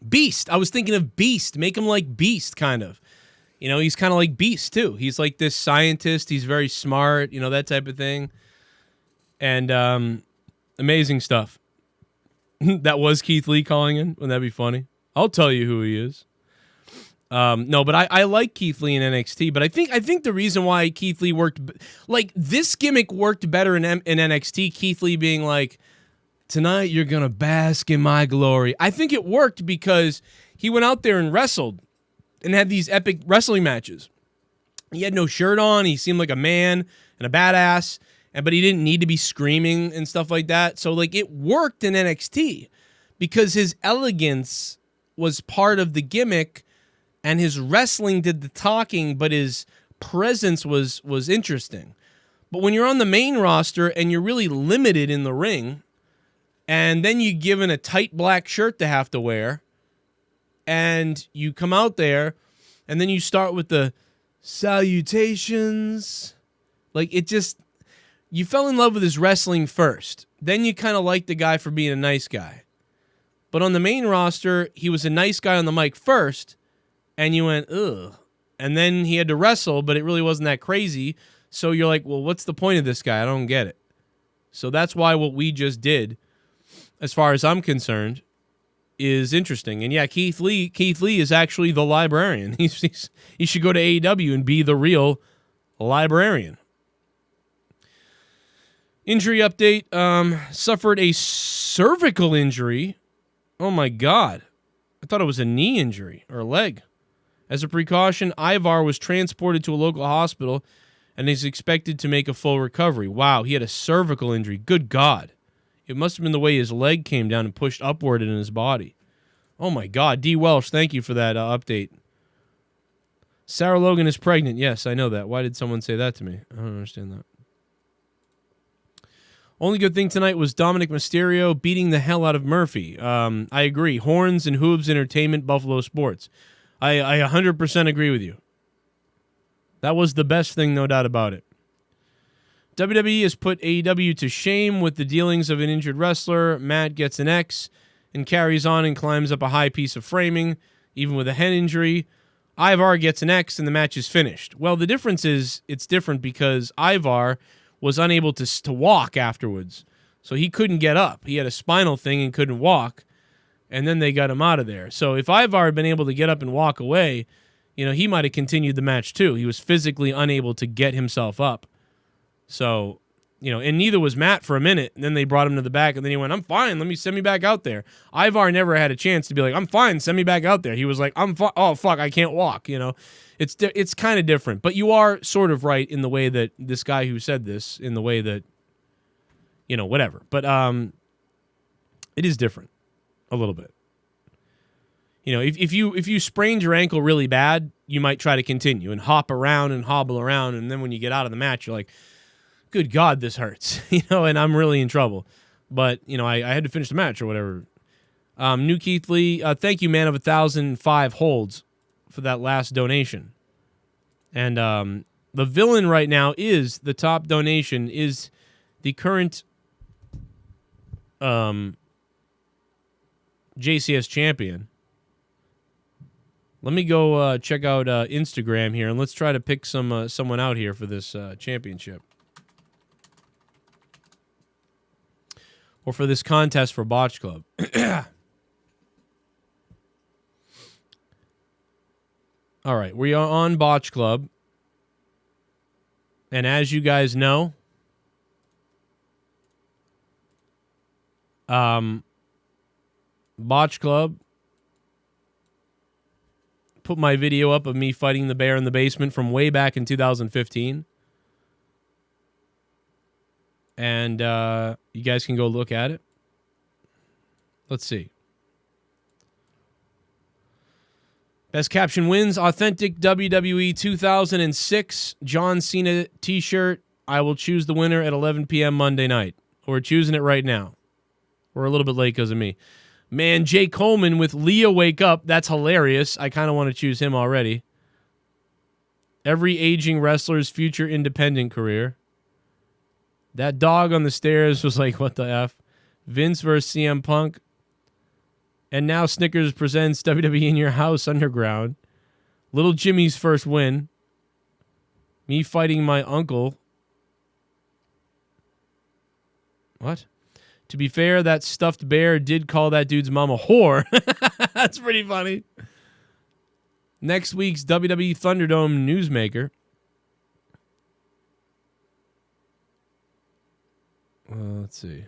Beast. I was thinking of Beast. Make him like Beast, kind of. You know, he's kind of like Beast too. He's like this scientist. He's very smart. You know, that type of thing. And amazing stuff. That was Keith Lee calling in. Wouldn't that be funny? I'll tell you who he is. No, but I like Keith Lee in NXT, but I think the reason why Keith Lee worked, like this gimmick worked better in NXT, Keith Lee being like, tonight you're going to bask in my glory. I think it worked because he went out there and wrestled and had these epic wrestling matches. He had no shirt on. He seemed like a man and a badass, but he didn't need to be screaming and stuff like that. So like it worked in NXT because his elegance was part of the gimmick. And his wrestling did the talking, but his presence was interesting. But when you're on the main roster and you're really limited in the ring, and then you're given a tight black shirt to have to wear, and you come out there, and then you start with the salutations, like it just, you fell in love with his wrestling first. Then you kind of liked the guy for being a nice guy. But on the main roster, he was a nice guy on the mic first, and you went, ugh. And then he had to wrestle, but it really wasn't that crazy. So you're like, well, what's the point of this guy? I don't get it. So that's why what we just did, as far as I'm concerned, is interesting. And yeah, Keith Lee is actually the librarian. He should go to AEW and be the real librarian. Injury update. Suffered a cervical injury. Oh my God. I thought it was a knee injury or a leg. As a precaution, Ivar was transported to a local hospital and is expected to make a full recovery. Wow, he had a cervical injury. Good God. It must have been the way his leg came down and pushed upward in his body. Oh my God. D. Welsh, thank you for that update. Sarah Logan is pregnant. Yes, I know that. Why did someone say that to me? I don't understand that. Only good thing tonight was Dominic Mysterio beating the hell out of Murphy. I agree. Horns and Hooves Entertainment, Buffalo Sports. I 100% agree with you. That was the best thing, no doubt about it. WWE has put AEW to shame with the dealings of an injured wrestler. Matt gets an X and carries on and climbs up a high piece of framing, even with a head injury. Ivar gets an X and the match is finished. Well, the difference is it's different because Ivar was unable to walk afterwards. So he couldn't get up. He had a spinal thing and couldn't walk. And then they got him out of there. So if Ivar had been able to get up and walk away, you know, he might have continued the match too. He was physically unable to get himself up. So, you know, and neither was Matt for a minute. And then they brought him to the back, and then he went, I'm fine. Send me back out there. Ivar never had a chance to be like, I'm fine. Send me back out there. He was like, I'm fine. Oh, fuck, I can't walk. You know, it's kind of different. But you are sort of right in the way that this guy who said this, in the way that, you know, whatever. But it is different. A little bit. You know, if you sprained your ankle really bad, you might try to continue and hop around and hobble around, and then when you get out of the match, you're like, good God, this hurts. You know, and I'm really in trouble. But, you know, I had to finish the match or whatever. New Keith Lee, thank you, man of 1,005 holds for that last donation. And the villain right now is, the top donation is the current JCS champion. Let me go check out Instagram here, and let's try to pick someone out here for this championship. Or for this contest for Botch Club. All right, we are on Botch Club. And as you guys know, Botch Club put my video up of me fighting the bear in the basement from way back in 2015. And you guys can go look at it. Let's see. Best caption wins. Authentic WWE 2006 John Cena t-shirt. I will choose the winner at 11 p.m. Monday night. We're choosing it right now. We're a little bit late because of me. Man, Jay Coleman with Leah Wake Up. That's hilarious. I kind of want to choose him already. Every aging wrestler's future independent career. That dog on the stairs was like, what the F? Vince versus CM Punk. And now Snickers presents WWE in Your House Underground. Little Jimmy's first win. Me fighting my uncle. What? To be fair, that stuffed bear did call that dude's mom a whore. That's pretty funny. Next week's WWE Thunderdome Newsmaker. Let's see.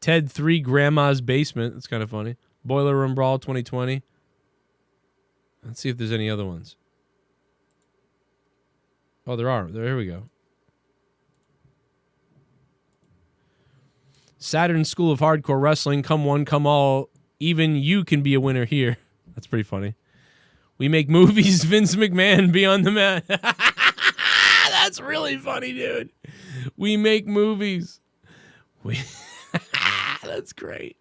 Ted 3 Grandma's Basement. That's kind of funny. Boiler Room Brawl 2020. Let's see if there's any other ones. Oh, there are. Here we go. Saturn School of Hardcore Wrestling. Come one, come all. Even you can be a winner here. That's pretty funny. We make movies. Vince McMahon be on the mat. That's really funny, dude. We make movies. That's great.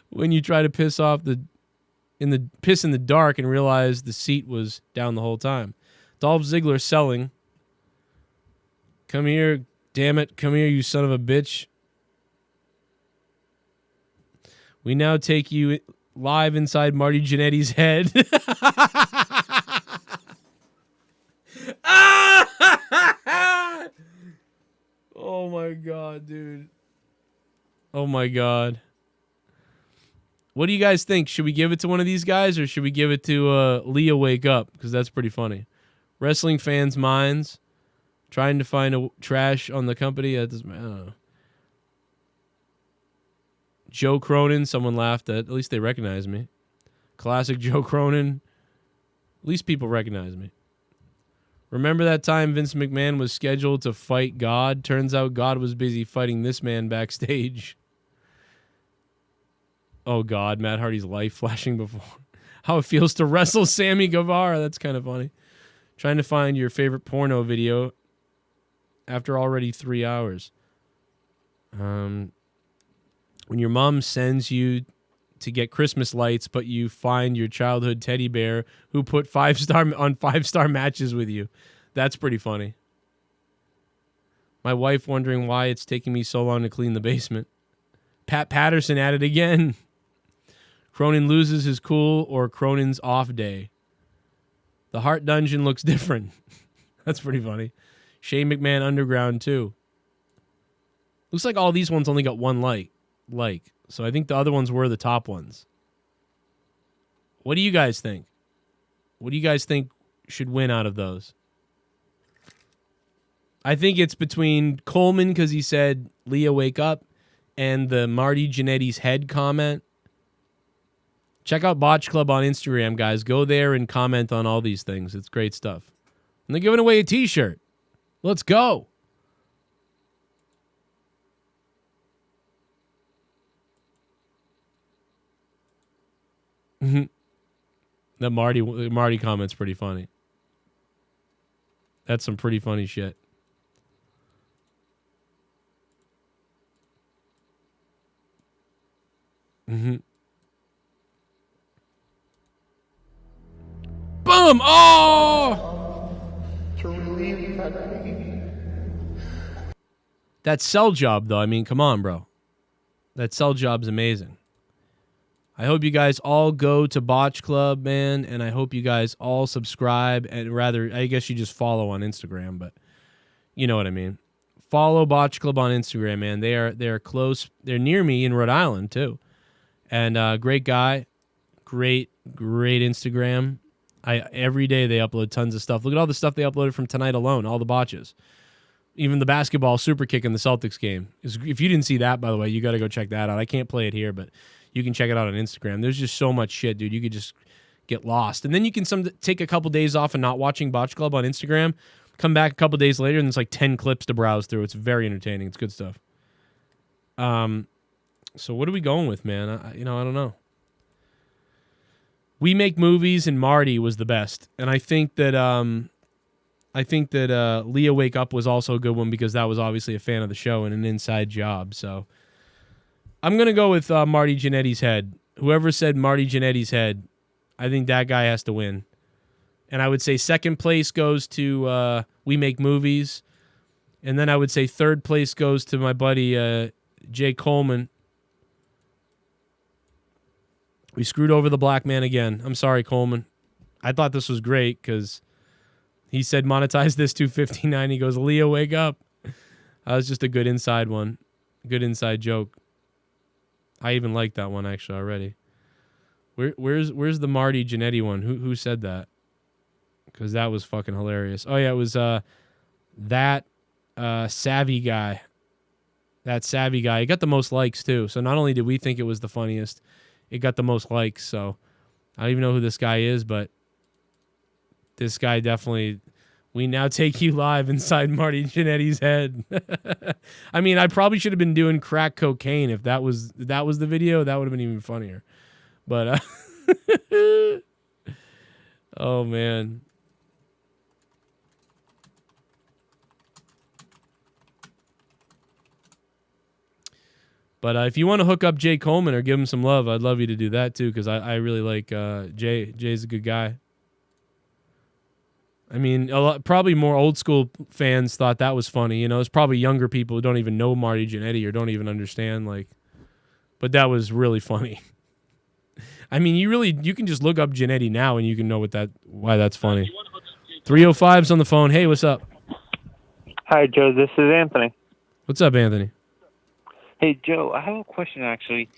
When you try to piss in the dark and realize the seat was down the whole time. Dolph Ziggler selling. Come here, damn it. Come here, you son of a bitch. We now take you live inside Marty Jannetty's head. Oh my God, dude. Oh my God. What do you guys think? Should we give it to one of these guys or should we give it to Leah Wake Up? Because that's pretty funny. Wrestling fans' minds. Trying to find a trash on the company. I don't know. Joe Cronin. Someone laughed at least they recognize me. Classic Joe Cronin. At least people recognize me. Remember that time Vince McMahon was scheduled to fight God? Turns out God was busy fighting this man backstage. Oh, God. Matt Hardy's life flashing before. How it feels to wrestle Sammy Guevara. That's kind of funny. Trying to find your favorite porno video after already 3 hours. When your mom sends you to get Christmas lights, but you find your childhood teddy bear who put 5-star matches with you. That's pretty funny. My wife wondering why it's taking me so long to clean the basement. Pat Patterson at it again. Cronin loses his cool or Cronin's off day. The Heart Dungeon looks different. That's pretty funny. Shane McMahon Underground too. Looks like all these ones only got one like. So I think the other ones were the top ones. What do you guys think? What do you guys think should win out of those? I think it's between Coleman because he said Leah Wake Up and the Marty Jannetty's head comment. Check out Botch Club on Instagram, guys. Go there and comment on all these things. It's great stuff. And they're giving away a t-shirt. Let's go. The Marty comment's pretty funny. That's some pretty funny shit. Boom! Oh! To relieve that pain. That cell job, though. I mean, come on, bro. That cell job's amazing. I hope you guys all go to Botch Club, man, and I hope you guys all subscribe, and rather, I guess you just follow on Instagram, but you know what I mean. Follow Botch Club on Instagram, man. They're close. They're near me in Rhode Island too, and great guy, great Instagram. Every day they upload tons of stuff. Look at all the stuff they uploaded from tonight alone. All the botches, even the basketball super kick in the Celtics game. If you didn't see that, by the way, you got to go check that out. I can't play it here, but you can check it out on Instagram. There's just so much shit, dude. You could just get lost. And then you can take a couple days off and not watching Botch Club on Instagram. Come back a couple days later, and there's like 10 clips to browse through. It's very entertaining. It's good stuff. So what are we going with, man? I don't know. We Make Movies and Marty was the best, and I think that Leah Wake Up was also a good one because that was obviously a fan of the show and an inside job. So I'm gonna go with Marty Jannetty's head. Whoever said Marty Jannetty's head, I think that guy has to win. And I would say second place goes to We Make Movies, and then I would say third place goes to my buddy Jay Coleman. We screwed over the black man again. I'm sorry, Coleman. I thought this was great because he said monetize this $2.59. He goes, Leo, wake up. That was just a good inside one. Good inside joke. I even like that one actually already. Where's the Marty Jannetty one? Who said that? Because that was fucking hilarious. Oh yeah, it was that savvy guy. That savvy guy. It got the most likes too. So not only did we think it was the funniest, it got the most likes. So I don't even know who this guy is, but this guy definitely. We now take you live inside Marty Jannetty's head. I mean, I probably should have been doing crack cocaine if that was the video. That would have been even funnier. But oh man. But if you want to hook up Jay Coleman or give him some love, I'd love you to do that too, because I really like Jay. Jay's a good guy. I mean, probably more old school fans thought that was funny. You know, there's probably younger people who don't even know Marty Jannetty or don't even understand. But that was really funny. I mean, you can just look up Jannetty now and you can know why that's funny. 305's on the phone. Hey, what's up? Hi, Joe. This is Anthony. What's up, Anthony? Hey, Joe. I have a question actually.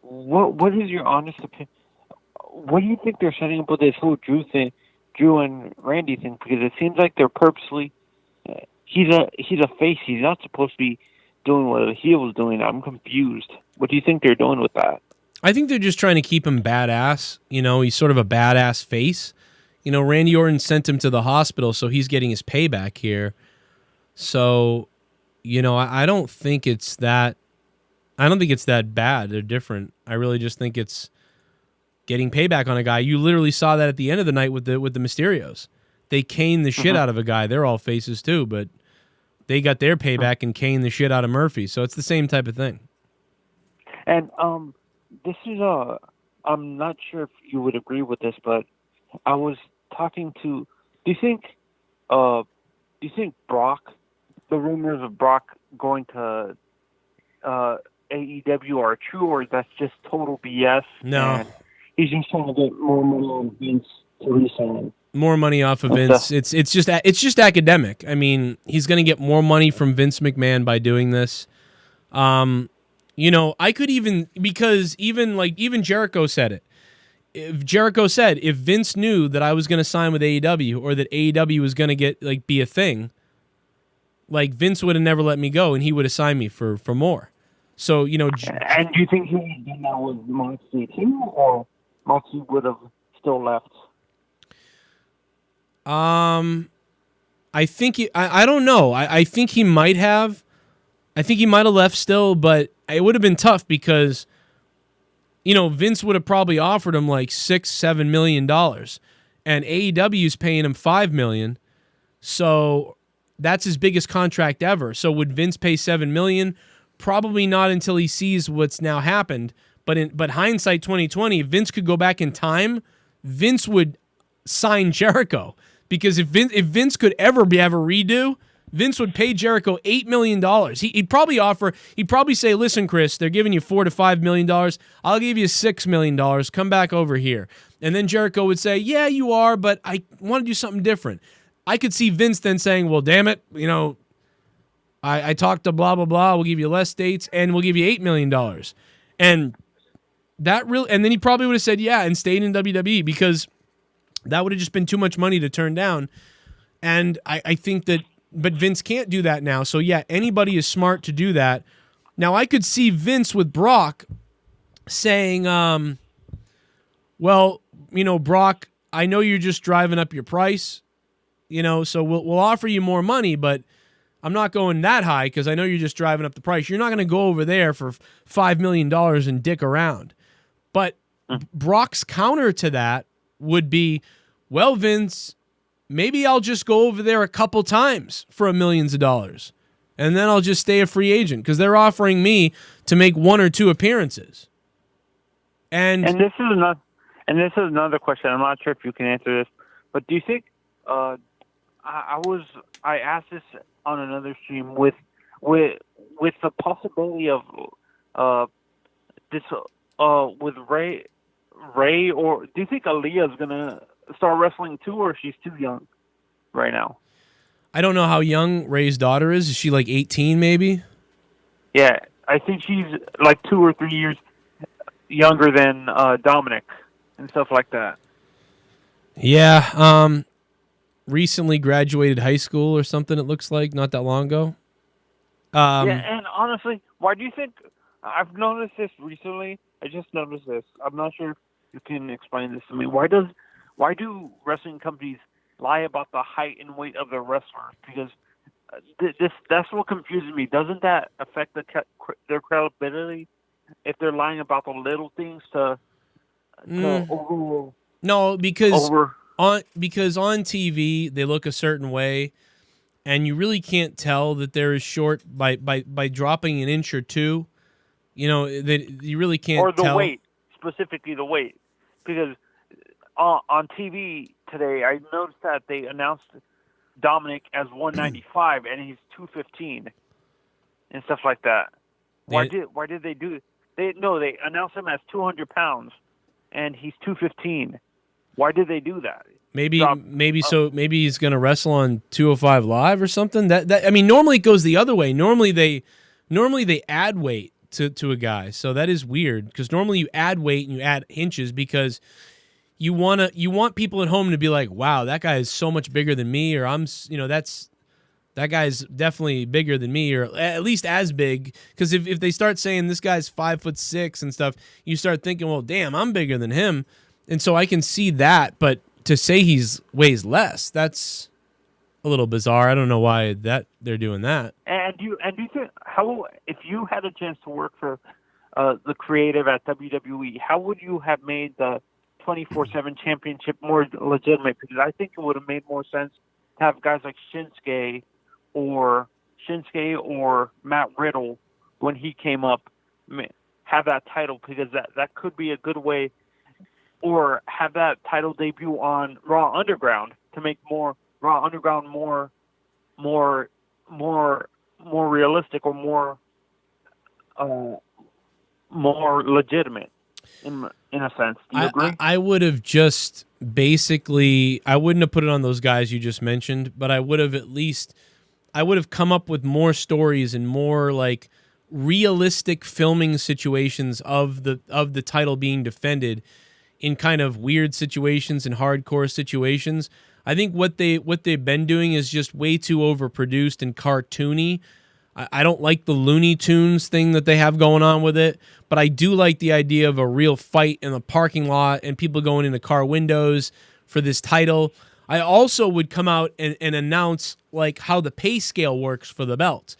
What is your honest opinion? What do you think they're setting up with this whole Drew and Randy thing? Because it seems like they're purposely. He's a face. He's not supposed to be doing what a heel was doing. I'm confused. What do you think they're doing with that? I think they're just trying to keep him badass. You know, he's sort of a badass face. You know, Randy Orton sent him to the hospital, so he's getting his payback here. So, you know, I don't think it's that. I don't think it's that bad. They're different. I really just think it's getting payback on a guy. You literally saw that at the end of the night with the Mysterios. They caned the shit out of a guy. They're all faces too, but they got their payback and caned the shit out of Murphy. So it's the same type of thing. And this is I'm not sure if you would agree with this, but I was talking to. Do you think Brock, the rumors of Brock going to AEW are true, or that's just total BS? No. He's just trying to get more money on Vince to resign. More money off of Vince. It's just academic. I mean, he's going to get more money from Vince McMahon by doing this. You know, I could because even Jericho said it. If Jericho said, if Vince knew that I was going to sign with AEW or that AEW was going to be a thing, Vince would have never let me go and he would have signed me for more. So, you know. And do you think he would have done that with Moxley too, or Moxley would have still left? I think I don't know. I think he might have. I think he might have left still, but it would have been tough because, you know, Vince would have probably offered him $6-7 million, and AEW's paying him $5 million. So that's his biggest contract ever. So would Vince pay $7 million? Probably not until he sees what's now happened. But hindsight 2020, if Vince could go back in time, Vince would sign Jericho, because if Vince could ever have a redo, Vince would pay Jericho $8 million. He'd probably say, listen, Chris, they're giving you $4 to $5 million. I'll give you $6 million. Come back over here. And then Jericho would say, yeah, you are, but I want to do something different. I could see Vince then saying, well, damn it, you know, I talked to blah, blah, blah. We'll give you less dates and we'll give you $8 million. And and then he probably would have said, yeah, and stayed in WWE, because that would have just been too much money to turn down. And I think that, but Vince can't do that now. So yeah, anybody is smart to do that. Now I could see Vince with Brock saying, well, you know, Brock, I know you're just driving up your price, you know, so we'll offer you more money, but I'm not going that high because I know you're just driving up the price. You're not going to go over there for $5 million and dick around. But Brock's counter to that would be, well, Vince, maybe I'll just go over there a couple times for millions of dollars, and then I'll just stay a free agent because they're offering me to make 1 or 2 appearances. And this is another question. I'm not sure if you can answer this, but do you think I asked this on another stream with the possibility of this with Ray, or do you think Aaliyah's gonna start wrestling too, or she's too young right now? I don't know how young Ray's daughter is. Is she like 18 maybe? Yeah, I think she's like 2 or 3 years younger than Dominic and stuff like that. Yeah, recently graduated high school or something, it looks like, not that long ago. Yeah, and honestly, why do you think... I've noticed this recently. I just noticed this. I'm not sure if you can explain this to me. Why do wrestling companies lie about the height and weight of their wrestlers? Because that's what confuses me. Doesn't that affect their credibility if they're lying about the little things to overrule? No, because on TV they look a certain way, and you really can't tell that they're short by dropping an inch or two. You know, that you really can't or the tell. weight, specifically the weight, because on TV today I noticed that they announced Dominic as 195 and he's 215 and stuff like that. Why did they do it? They announced him as 200 pounds and he's 215. Why did they do that? Maybe he's gonna wrestle on 205 Live or something. That I mean, normally it goes the other way. Normally they add weight to a guy, so that is weird because normally you add weight and you add inches because you want people at home to be like, wow, that guy is so much bigger than me, or that guy's definitely bigger than me, or at least as big. Because if they start saying this guy's 5'6" and stuff, you start thinking, well, damn, I'm bigger than him, and so I can see that. But to say weighs less, that's a little bizarre. I don't know why they're doing that. And you think if you had a chance to work for the creative at WWE, how would you have made the 24/7 championship more legitimate? Because I think it would have made more sense to have guys like Shinsuke or Matt Riddle when he came up have that title, because that could be a good way, or have that title debut on Raw Underground to make Raw Underground more realistic or more legitimate in a sense. Do you agree? I would have just basically, I wouldn't have put it on those guys you just mentioned, but I would have come up with more stories and more like realistic filming situations of the title being defended in kind of weird situations and hardcore situations. I think what they've been doing is just way too overproduced and cartoony. I don't like the Looney Tunes thing that they have going on with it, but I do like the idea of a real fight in the parking lot and people going into car windows for this title. I also would come out and announce like how the pay scale works for the belt.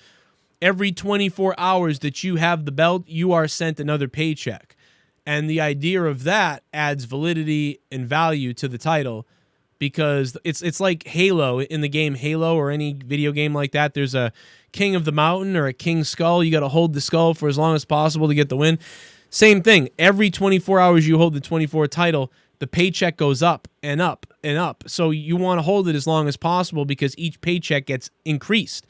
Every 24 hours that you have the belt, you are sent another paycheck. And the idea of that adds validity and value to the title, because it's like Halo. In the game Halo or any video game like that, there's a king of the mountain or a king's skull. You got to hold the skull for as long as possible to get the win. Same thing. Every 24 hours you hold the 24 title, the paycheck goes up and up and up. So you want to hold it as long as possible because each paycheck gets increased.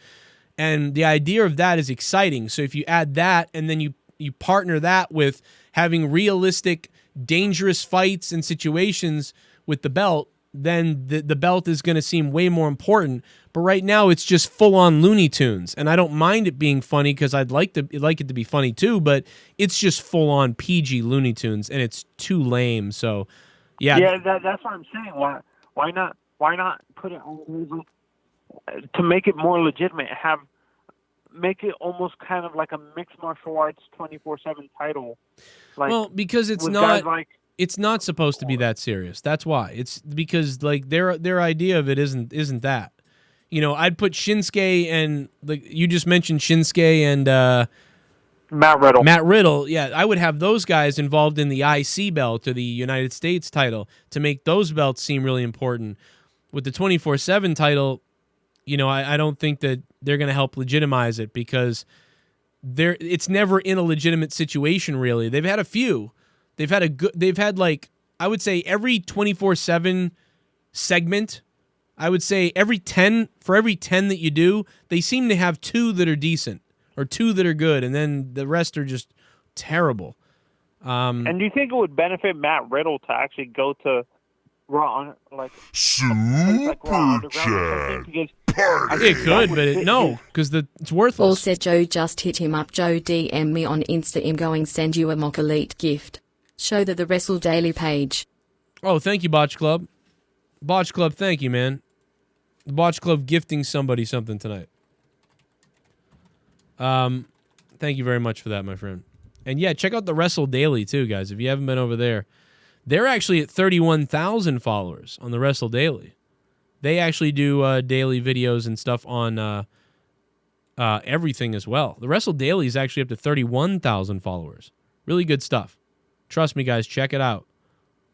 And the idea of that is exciting. So if you add that and then you partner that with having realistic, dangerous fights and situations with the belt, then the belt is going to seem way more important. But right now it's just full-on Looney Tunes, and I don't mind it being funny because I'd like it to be funny too, but it's just full-on PG Looney Tunes, and it's too lame. So, yeah. Yeah, that's what I'm saying. Why not put it on to make it more legitimate? Make it almost kind of like a mixed martial arts 24/7 title. Well, because it's not. It's not supposed to be that serious. That's why. It's because like their idea of it isn't that. You know, I'd put Shinsuke and you just mentioned Shinsuke Matt Riddle. Matt Riddle, yeah, I would have those guys involved in the IC belt or the United States title to make those belts seem really important. With the 24/7 title, you know, I don't think that they're going to help legitimize it because it's never in a legitimate situation, really. They've had a few. They've had like, I would say every 24/7 segment, I would say for every 10 that you do, they seem to have 2 that are decent or 2 that are good, and then the rest are just terrible. And do you think it would benefit Matt Riddle to actually go to Raw, like Raw Underground or something? Because it could, but no, because it's worthless. Paul said Joe just hit him up. Joe DM me on Insta. I'm going send you a mock elite gift. Show the Wrestle Daily page. Oh, thank you, Botch Club. Botch Club, thank you, man. The Botch Club gifting somebody something tonight. Thank you very much for that, my friend. And yeah, check out the Wrestle Daily too, guys. If you haven't been over there, they're actually at 31,000 followers on the Wrestle Daily. They actually do daily videos and stuff on everything as well. The Wrestle Daily is actually up to 31,000 followers. Really good stuff. Trust me, guys. Check it out.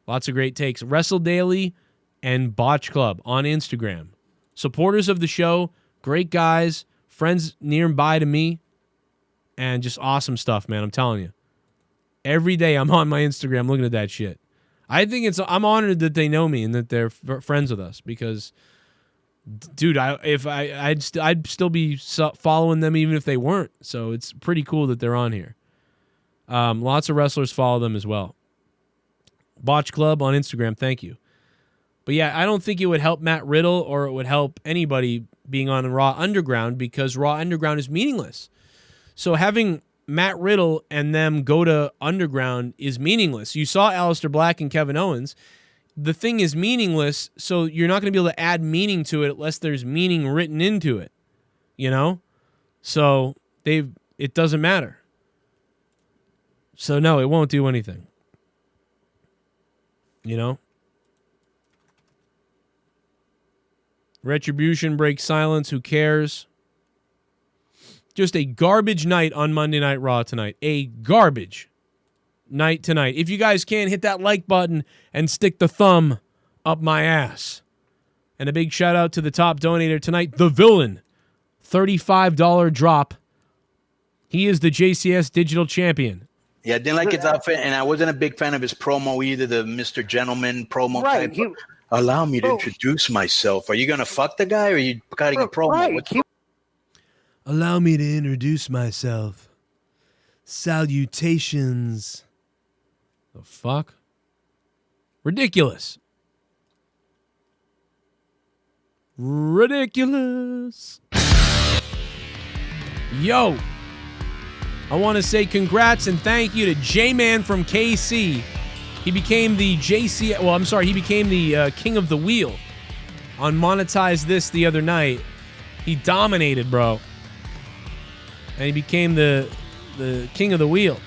Lots of great takes. Wrestle Daily and Botch Club on Instagram. Supporters of the show, great guys, friends near and by to me, and just awesome stuff, man. I'm telling you. Every day I'm on my Instagram looking at that shit. I'm honored that they know me and that they're friends with us because, dude, I'd still be following them even if they weren't. So it's pretty cool that they're on here. Lots of wrestlers follow them as well. Botch Club on Instagram, thank you. But yeah, I don't think it would help Matt Riddle or it would help anybody being on Raw Underground because Raw Underground is meaningless. So having Matt Riddle and them go to Underground is meaningless. You saw Aleister Black and Kevin Owens. The thing is meaningless, so you're not going to be able to add meaning to it unless there's meaning written into it. You know? So it doesn't matter. So no, it won't do anything. You know? Retribution breaks silence. Who cares? Just a garbage night on Monday Night Raw tonight. A garbage night tonight. If you guys can, hit that like button and stick the thumb up my ass. And a big shout out to the top donator tonight, The Villain. $35 drop. He is the JCS digital champion. Yeah, I didn't like his outfit, and I wasn't a big fan of his promo either, the Mr. Gentleman promo type. Allow me to introduce myself. Are you going to fuck the guy, or are you cutting a promo? Allow me to introduce myself. Salutations. The fuck? Ridiculous. Ridiculous. Yo. I want to say congrats and thank you to Jman from KC. He became the he became the King of the Wheel on Monetize This the other night. He dominated, bro. And he became the King of the Wheel.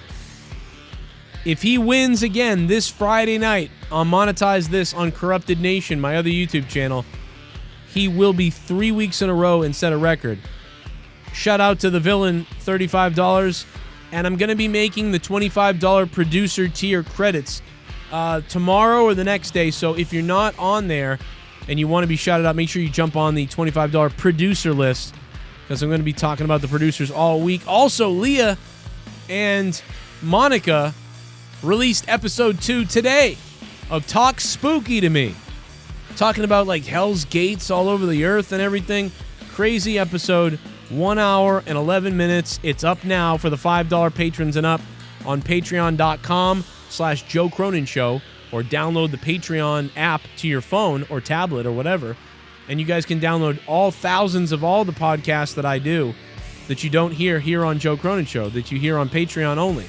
If he wins again this Friday night on Monetize This on Corrupted Nation, my other YouTube channel, he will be 3 weeks in a row and set a record. Shout out to The Villain, $35. And I'm going to be making the $25 producer tier credits tomorrow or the next day. So if you're not on there and you want to be shouted out, make sure you jump on the $25 producer list because I'm going to be talking about the producers all week. Also, Leah and Monica released episode 2 today of Talk Spooky to Me. Talking about like Hell's Gates all over the earth and everything. Crazy episode. 1 hour and 11 minutes. It's up now for the $5 patrons and up on patreon.com/Joe Cronin Show, or download the Patreon app to your phone or tablet or whatever. And you guys can download all thousands of all the podcasts that I do that you don't hear here on Joe Cronin Show, that you hear on Patreon only.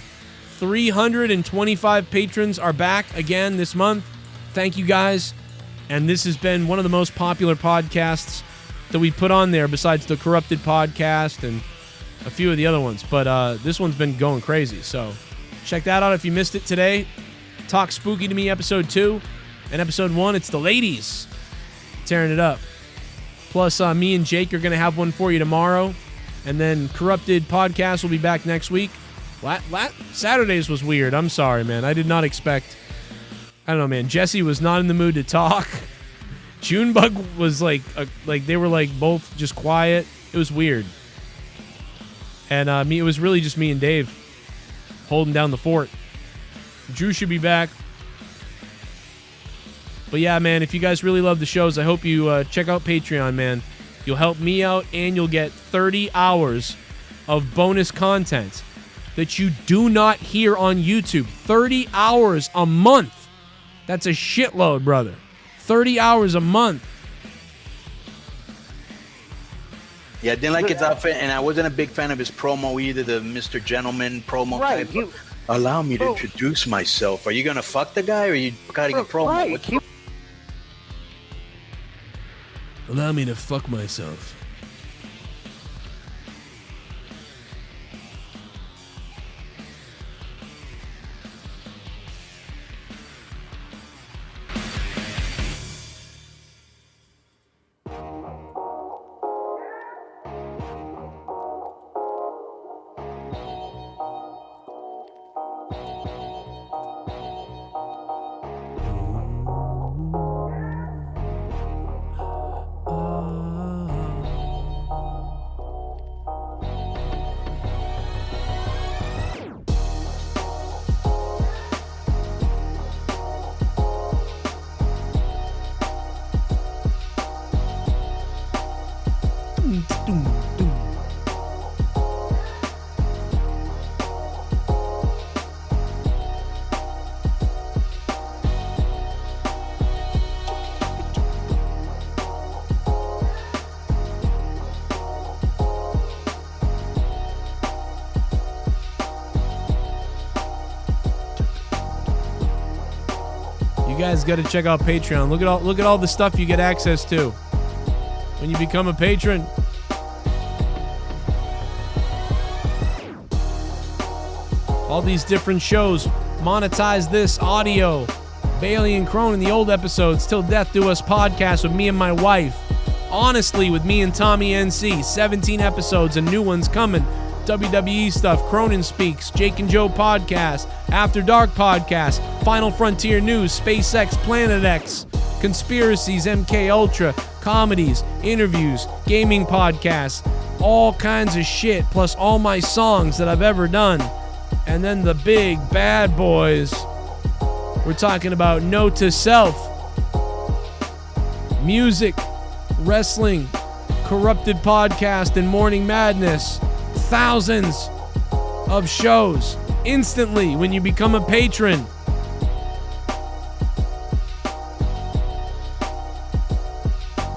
325 patrons are back again this month. Thank you guys. And this has been one of the most popular podcasts that we put on there besides the Corrupted podcast and a few of the other ones. But this one's been going crazy. So check that out if you missed it today. Talk Spooky to Me episode 2. And episode 1, it's the ladies tearing it up. Plus, me and Jake are going to have one for you tomorrow. And then Corrupted podcast will be back next week. Saturdays was weird. I'm sorry, man. I did not expect. I don't know, man. Jesse was not in the mood to talk. Junebug was like they were like both just quiet. It was weird. And it was really just me and Dave holding down the fort. Drew should be back. But yeah, man, if you guys really love the shows, I hope you check out Patreon, man. You'll help me out, and you'll get 30 hours of bonus content that you do not hear on YouTube. 30 hours a month. That's a shitload, brother. 30 hours a month. Yeah, I didn't like his outfit, and I wasn't a big fan of his promo either, the Mr. Gentleman promo. Right, type. Allow me to introduce myself. Are you going to fuck the guy, or are you cutting a promo? Right. Allow me to fuck myself. You guys got to check out Patreon. Look at all the stuff you get access to when you become a patron. All these different shows. Monetize this audio. Bailey and Crone in the old episodes. Till Death Do Us podcast with me and my wife. Honestly with me and Tommy NC. 17 episodes and new ones coming. WWE stuff, Cronin Speaks, Jake and Joe podcast, After Dark podcast, Final Frontier News, SpaceX, Planet X, conspiracies, MK Ultra, comedies, interviews, gaming podcasts, all kinds of shit, plus all my songs that I've ever done. And then the big bad boys. We're talking about Note to Self, music, wrestling, Corrupted Podcast, and Morning Madness. Thousands of shows instantly when you become a patron.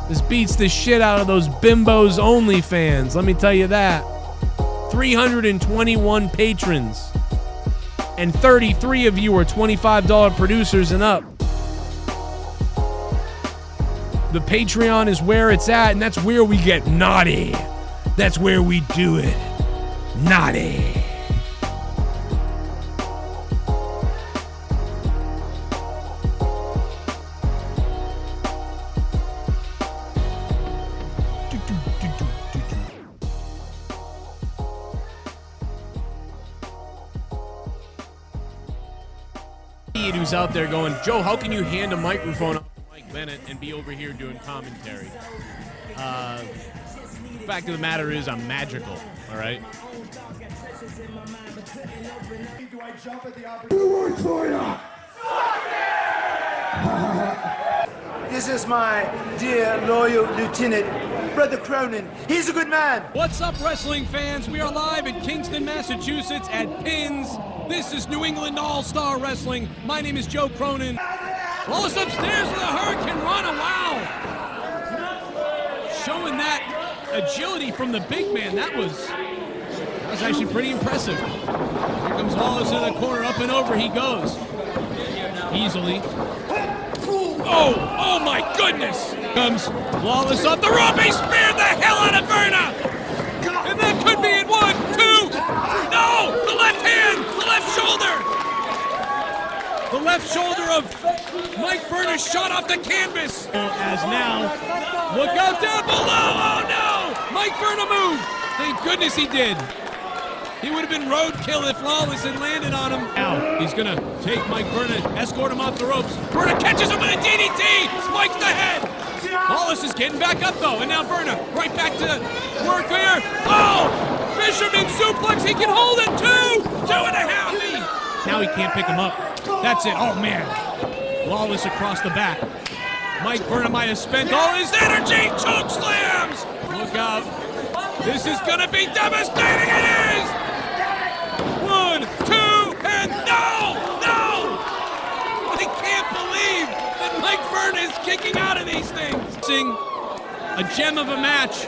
This beats the shit out of those bimbos only fans, let me tell you that. 321 patrons, and 33 of you are $25 producers and up. The Patreon is where it's at, and that's where we get naughty. That's where we do it. Naughty. Who's out there going, Joe, how can you hand a microphone up to Mike Bennett and be over here doing commentary? Fact of the matter is, I'm magical, all right? This is my dear loyal lieutenant, Brother Cronin. He's a good man. What's up, wrestling fans? We are live in Kingston, Massachusetts at Pins. This is New England All-Star Wrestling. My name is Joe Cronin. Wallace upstairs with a hurricane run. Wow. Showing that agility from the big man. That was actually pretty impressive. Here comes Wallace in the corner. Up and over he goes. Easily. Oh my goodness! Comes Wallace up the rope. He speared the hell out of Verna! And that could be in 1, 2, 3. No! The left hand! The left shoulder! The left shoulder of Mike Verna shot off the canvas. As now, look out down below! Oh no! Mike Verna moved! Thank goodness he did. He would have been road kill if Lawless had landed on him. Now, he's gonna take Mike Verna, escort him off the ropes. Verna catches him with a DDT, spikes the head. Lawless is getting back up though, and now Verna right back to work here. Oh! Fisherman suplex, he can hold it, 2.5. Now he can't pick him up. That's it, oh man. Lawless across the back. Mike Verna might have spent all his energy, choke slams. Look out. This is gonna be devastating, it is! 1, 2, and no! I can't believe that Mike Verna is kicking out of these things. A gem of a match.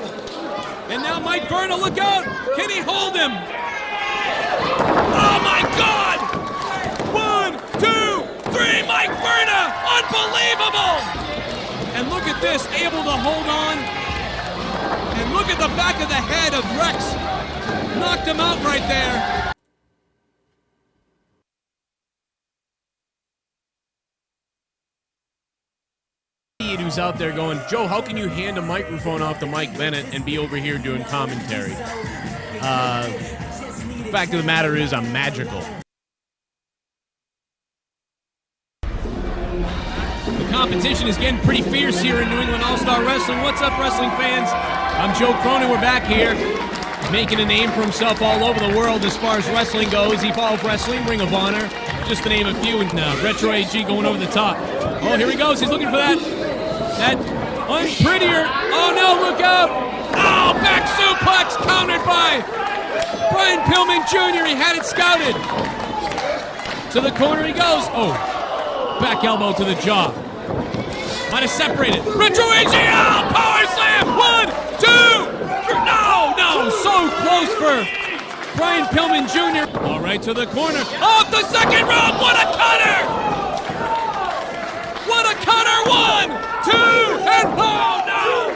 And now Mike Verna, look out! Can he hold him? Oh my God! 1, 2, 3, Mike Verna! Unbelievable! And look at this, able to hold on. And look at the back of the head of Rex. Knocked him out right there. Who's out there going, Joe, how can you hand a microphone off to Mike Bennett and be over here doing commentary? Fact of the matter is, I'm magical. The competition is getting pretty fierce here in New England All-Star Wrestling. What's up, wrestling fans? I'm Joe Cronin. We're back here, making a name for himself all over the world as far as wrestling goes. Evolve Wrestling, Ring of Honor, just to name a few. And Retro AG going over the top. Oh, here he goes. He's looking for that unprettier. Oh no, look out! Oh, back suplex countered by Brian Pillman Jr. He had it scouted. To the corner he goes. Oh, back elbow to the jaw. Might have separated. Retro AG, oh, power slam! 1, 2, 3. No, so close for Brian Pillman Jr. All right, to the corner. Off the second rope, what a cutter! What a cutter! 1, 2, and oh no!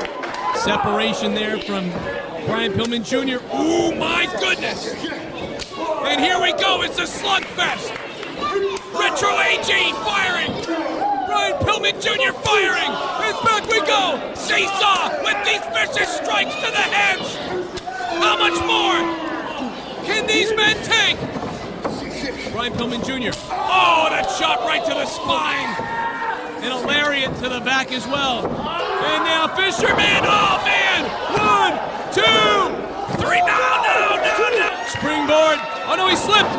Separation there from Brian Pillman Jr. Oh my goodness! And here we go, it's a slugfest! Retro AG firing! Brian Pillman Jr. firing! And back we go! Seesaw with these vicious strikes to the heads! How much more can these men take? Brian Pillman Jr. Oh, that shot right to the spine! And a lariat to the back as well. And now Fisherman, oh man! 1, 2, 3, no! Springboard, oh no, he slipped!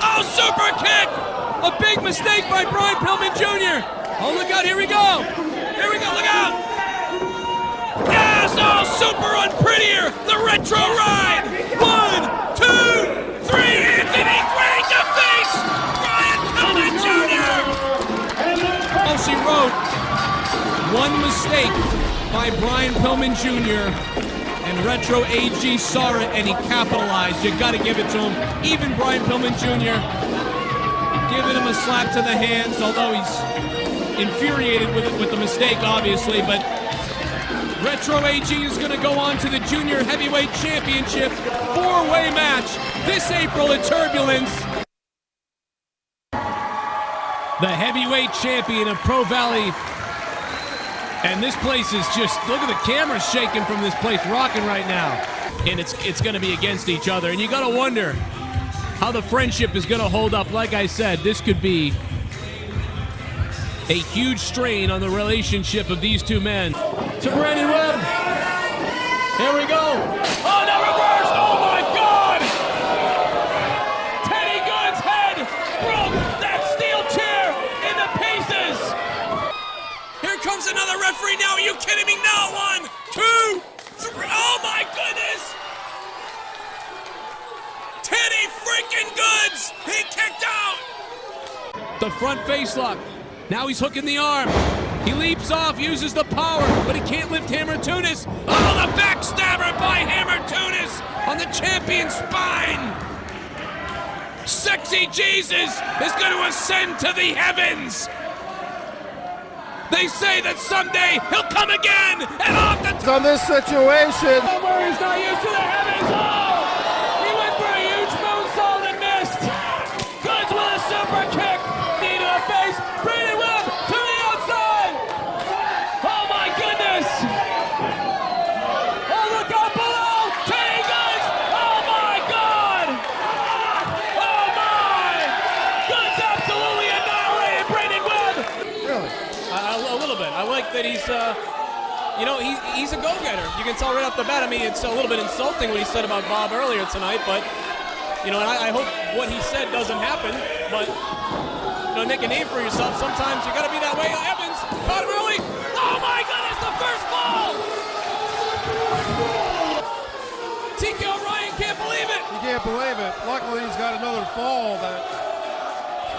Oh, super kick! A big mistake by Brian Pillman Jr. Oh, look out, here we go, look out! Yes, oh, super unprettier, the retro ride! 1, 2, 3, Anthony Gray to face Brian Pillman Jr. Oh, she wrote, one mistake by Brian Pillman Jr. and Retro AG saw it and he capitalized. You got to give it to him. Even Brian Pillman Jr. giving him a slap to the hands, although he's infuriated with the mistake, obviously. But Retro AG is going to go on to the Junior Heavyweight Championship 4-way match this April at Turbulence. The heavyweight champion of Pro Valley. And this place is just, look at the cameras shaking from this place, rocking right now. And it's going to be against each other. And you got to wonder how the friendship is going to hold up. Like I said, this could be a huge strain on the relationship of these two men. To Brandon Webb. Here we go. Oh, no, reverse. Oh, my God. Teddy Good's head broke that steel chair into pieces. Here comes another referee now. Are you kidding me? No. 1, 2, 3. Oh, my goodness. Teddy freaking Goods. He kicked out. The front face lock. Now he's hooking the arm. He leaps off, uses the power, but he can't lift Hammer Tunis. Oh, the backstabber by Hammer Tunis on the champion's spine. Sexy Jesus is going to ascend to the heavens. They say that someday he'll come again and off the on this situation. He's not used to the heavens. Oh, he went for a huge moonsault and missed. Goods with a super kick. Knee to the face. Brandon Webb to the outside. Oh my goodness. Oh, look out below. Teddy Goods. Oh my God. that he's, you know, he's a go-getter. You can tell right off the bat. I mean, it's a little bit insulting what he said about Bob earlier tonight, but, you know, and I hope what he said doesn't happen, but, you know, make a name for yourself. Sometimes you got to be that way. Evans, caught him early. Oh, my goodness, the first fall! TKO Ryan can't believe it. He can't believe it. Luckily, he's got another fall that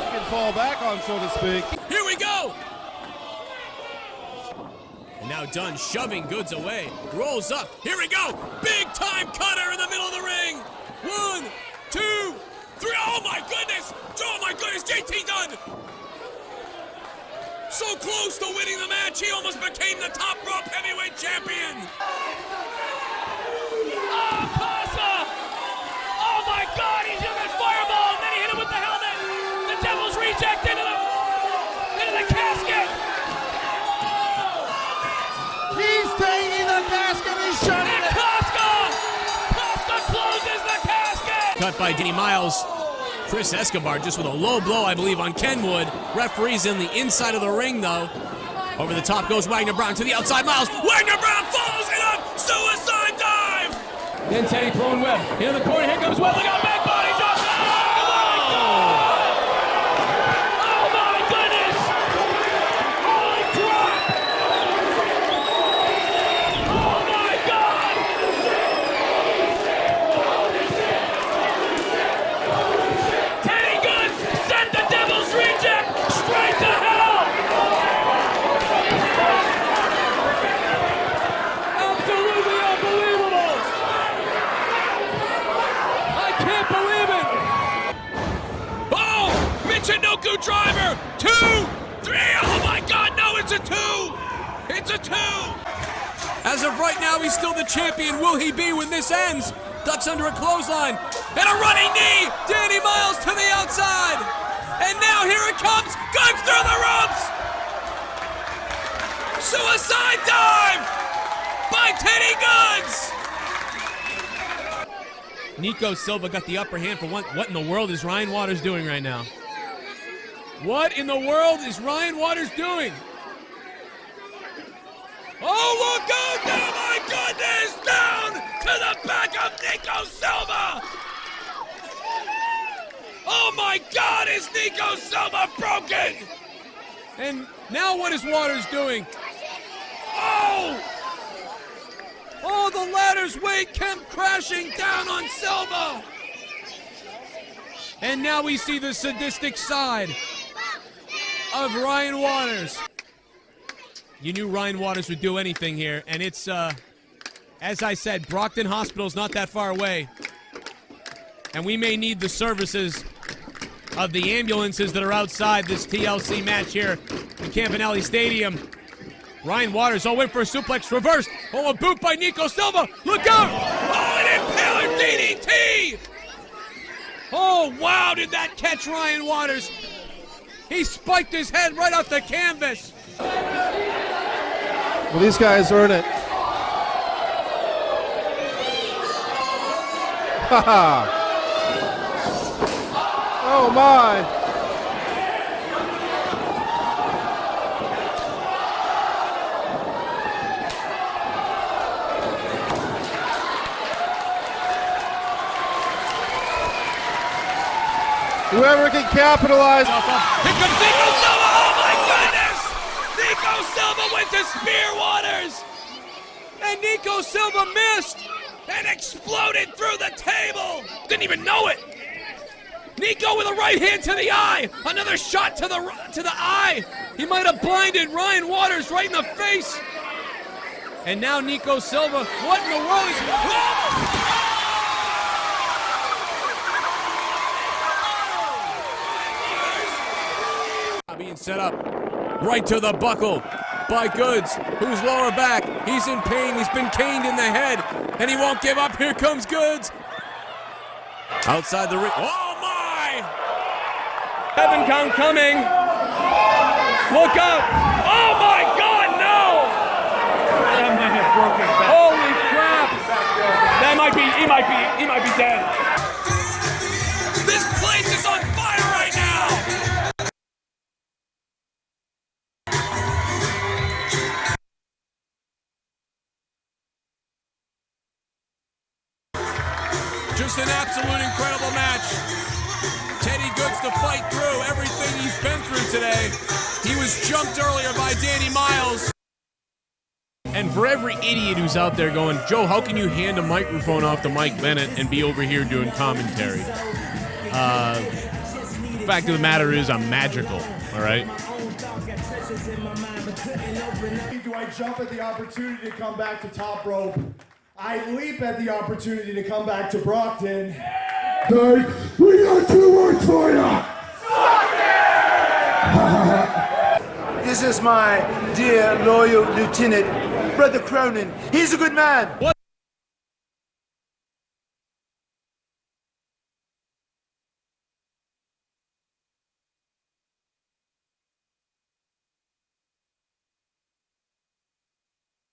he can fall back on, so to speak. Here we go. And now Dunn shoving Goods away. Rolls up. Here we go. Big time cutter in the middle of the ring. 1, 2, 3. Oh my goodness. Oh my goodness. JT Dunn. So close to winning the match. He almost became the top rope heavyweight champion. Oh, Casa! Oh my God, he's doing that fireball, and then he hit him with the helmet. The Devil's Reject into the casket. He's taking the casket, he's shutting it. Casca closes the casket. Cut by Denny Miles. Chris Escobar just with a low blow, I believe, on Kenwood. Referee's in the inside of the ring, though. Over the top goes Wagner Brown to the outside. Miles. Wagner Brown follows it up. Suicide dive. Then Teddy throwing Webb into the corner. Here comes Webb. Look out, back body drop. Oh my God! Oh my goodness! Holy crap! Oh my God! Teddy Goods sent the Devil's Reject straight to hell! Absolutely unbelievable! I can't believe it! Oh! Michinoku driver! 2, 3! Oh my God, no, it's a 2! It's a 2! As of right now, he's still the champion. Will he be when this ends? Ducks under a clothesline. And a running knee! Danny Miles to the outside! And now here it comes! Guns through the ropes! Suicide dive! By Teddy Goods! Nico Silva got the upper hand for one. What in the world is Ryan Waters doing right now? What in the world is Ryan Waters doing? Oh, look out! Oh my goodness! Down to the back of Nico Silva! Oh my God, is Nico Silva broken? And now what is Waters doing? Oh! Oh, the ladder's weight came crashing down on Silva. And now we see the sadistic side of Ryan Waters. You knew Ryan Waters would do anything here, and it's, as I said, Brockton Hospital's not that far away. And we may need the services of the ambulances that are outside this TLC match here in Campanelli Stadium. Ryan Waters, went for a suplex, reversed. Oh, a boot by Nico Silva. Look out! Oh, an impaler DDT! Oh, wow, did that catch Ryan Waters? He spiked his head right off the canvas. Well, these guys earn it. Haha. Oh, my. Whoever can capitalize. Here comes Nico Silva. Oh my goodness! Nico Silva went to spear Waters, and Nico Silva missed and exploded through the table. Didn't even know it. Nico with a right hand to the eye. Another shot to the eye. He might have blinded Ryan Waters right in the face. And now Nico Silva. What in the world is? Oh! Being set up right to the buckle by Goods, whose lower back, he's in pain, he's been caned in the head, and he won't give up. Here comes Goods. Outside the ring. Oh my! 7 count coming. Look out! Oh my God, no! That might have broken back. Holy crap! That might be, he might be dead. This place is on fire right now! absolute incredible match. Teddy Goods to fight through everything he's been through today. He was jumped earlier by Danny Miles. And for every idiot who's out there going, Joe, how can you hand a microphone off to Mike Bennett and be over here doing commentary? The fact of the matter is I'm magical, all right? Do I jump at the opportunity to come back to top rope? I leap at the opportunity to come back to Brockton. Hey, we got 2 words for you. This is my dear loyal lieutenant, Brother Cronin. He's a good man. What?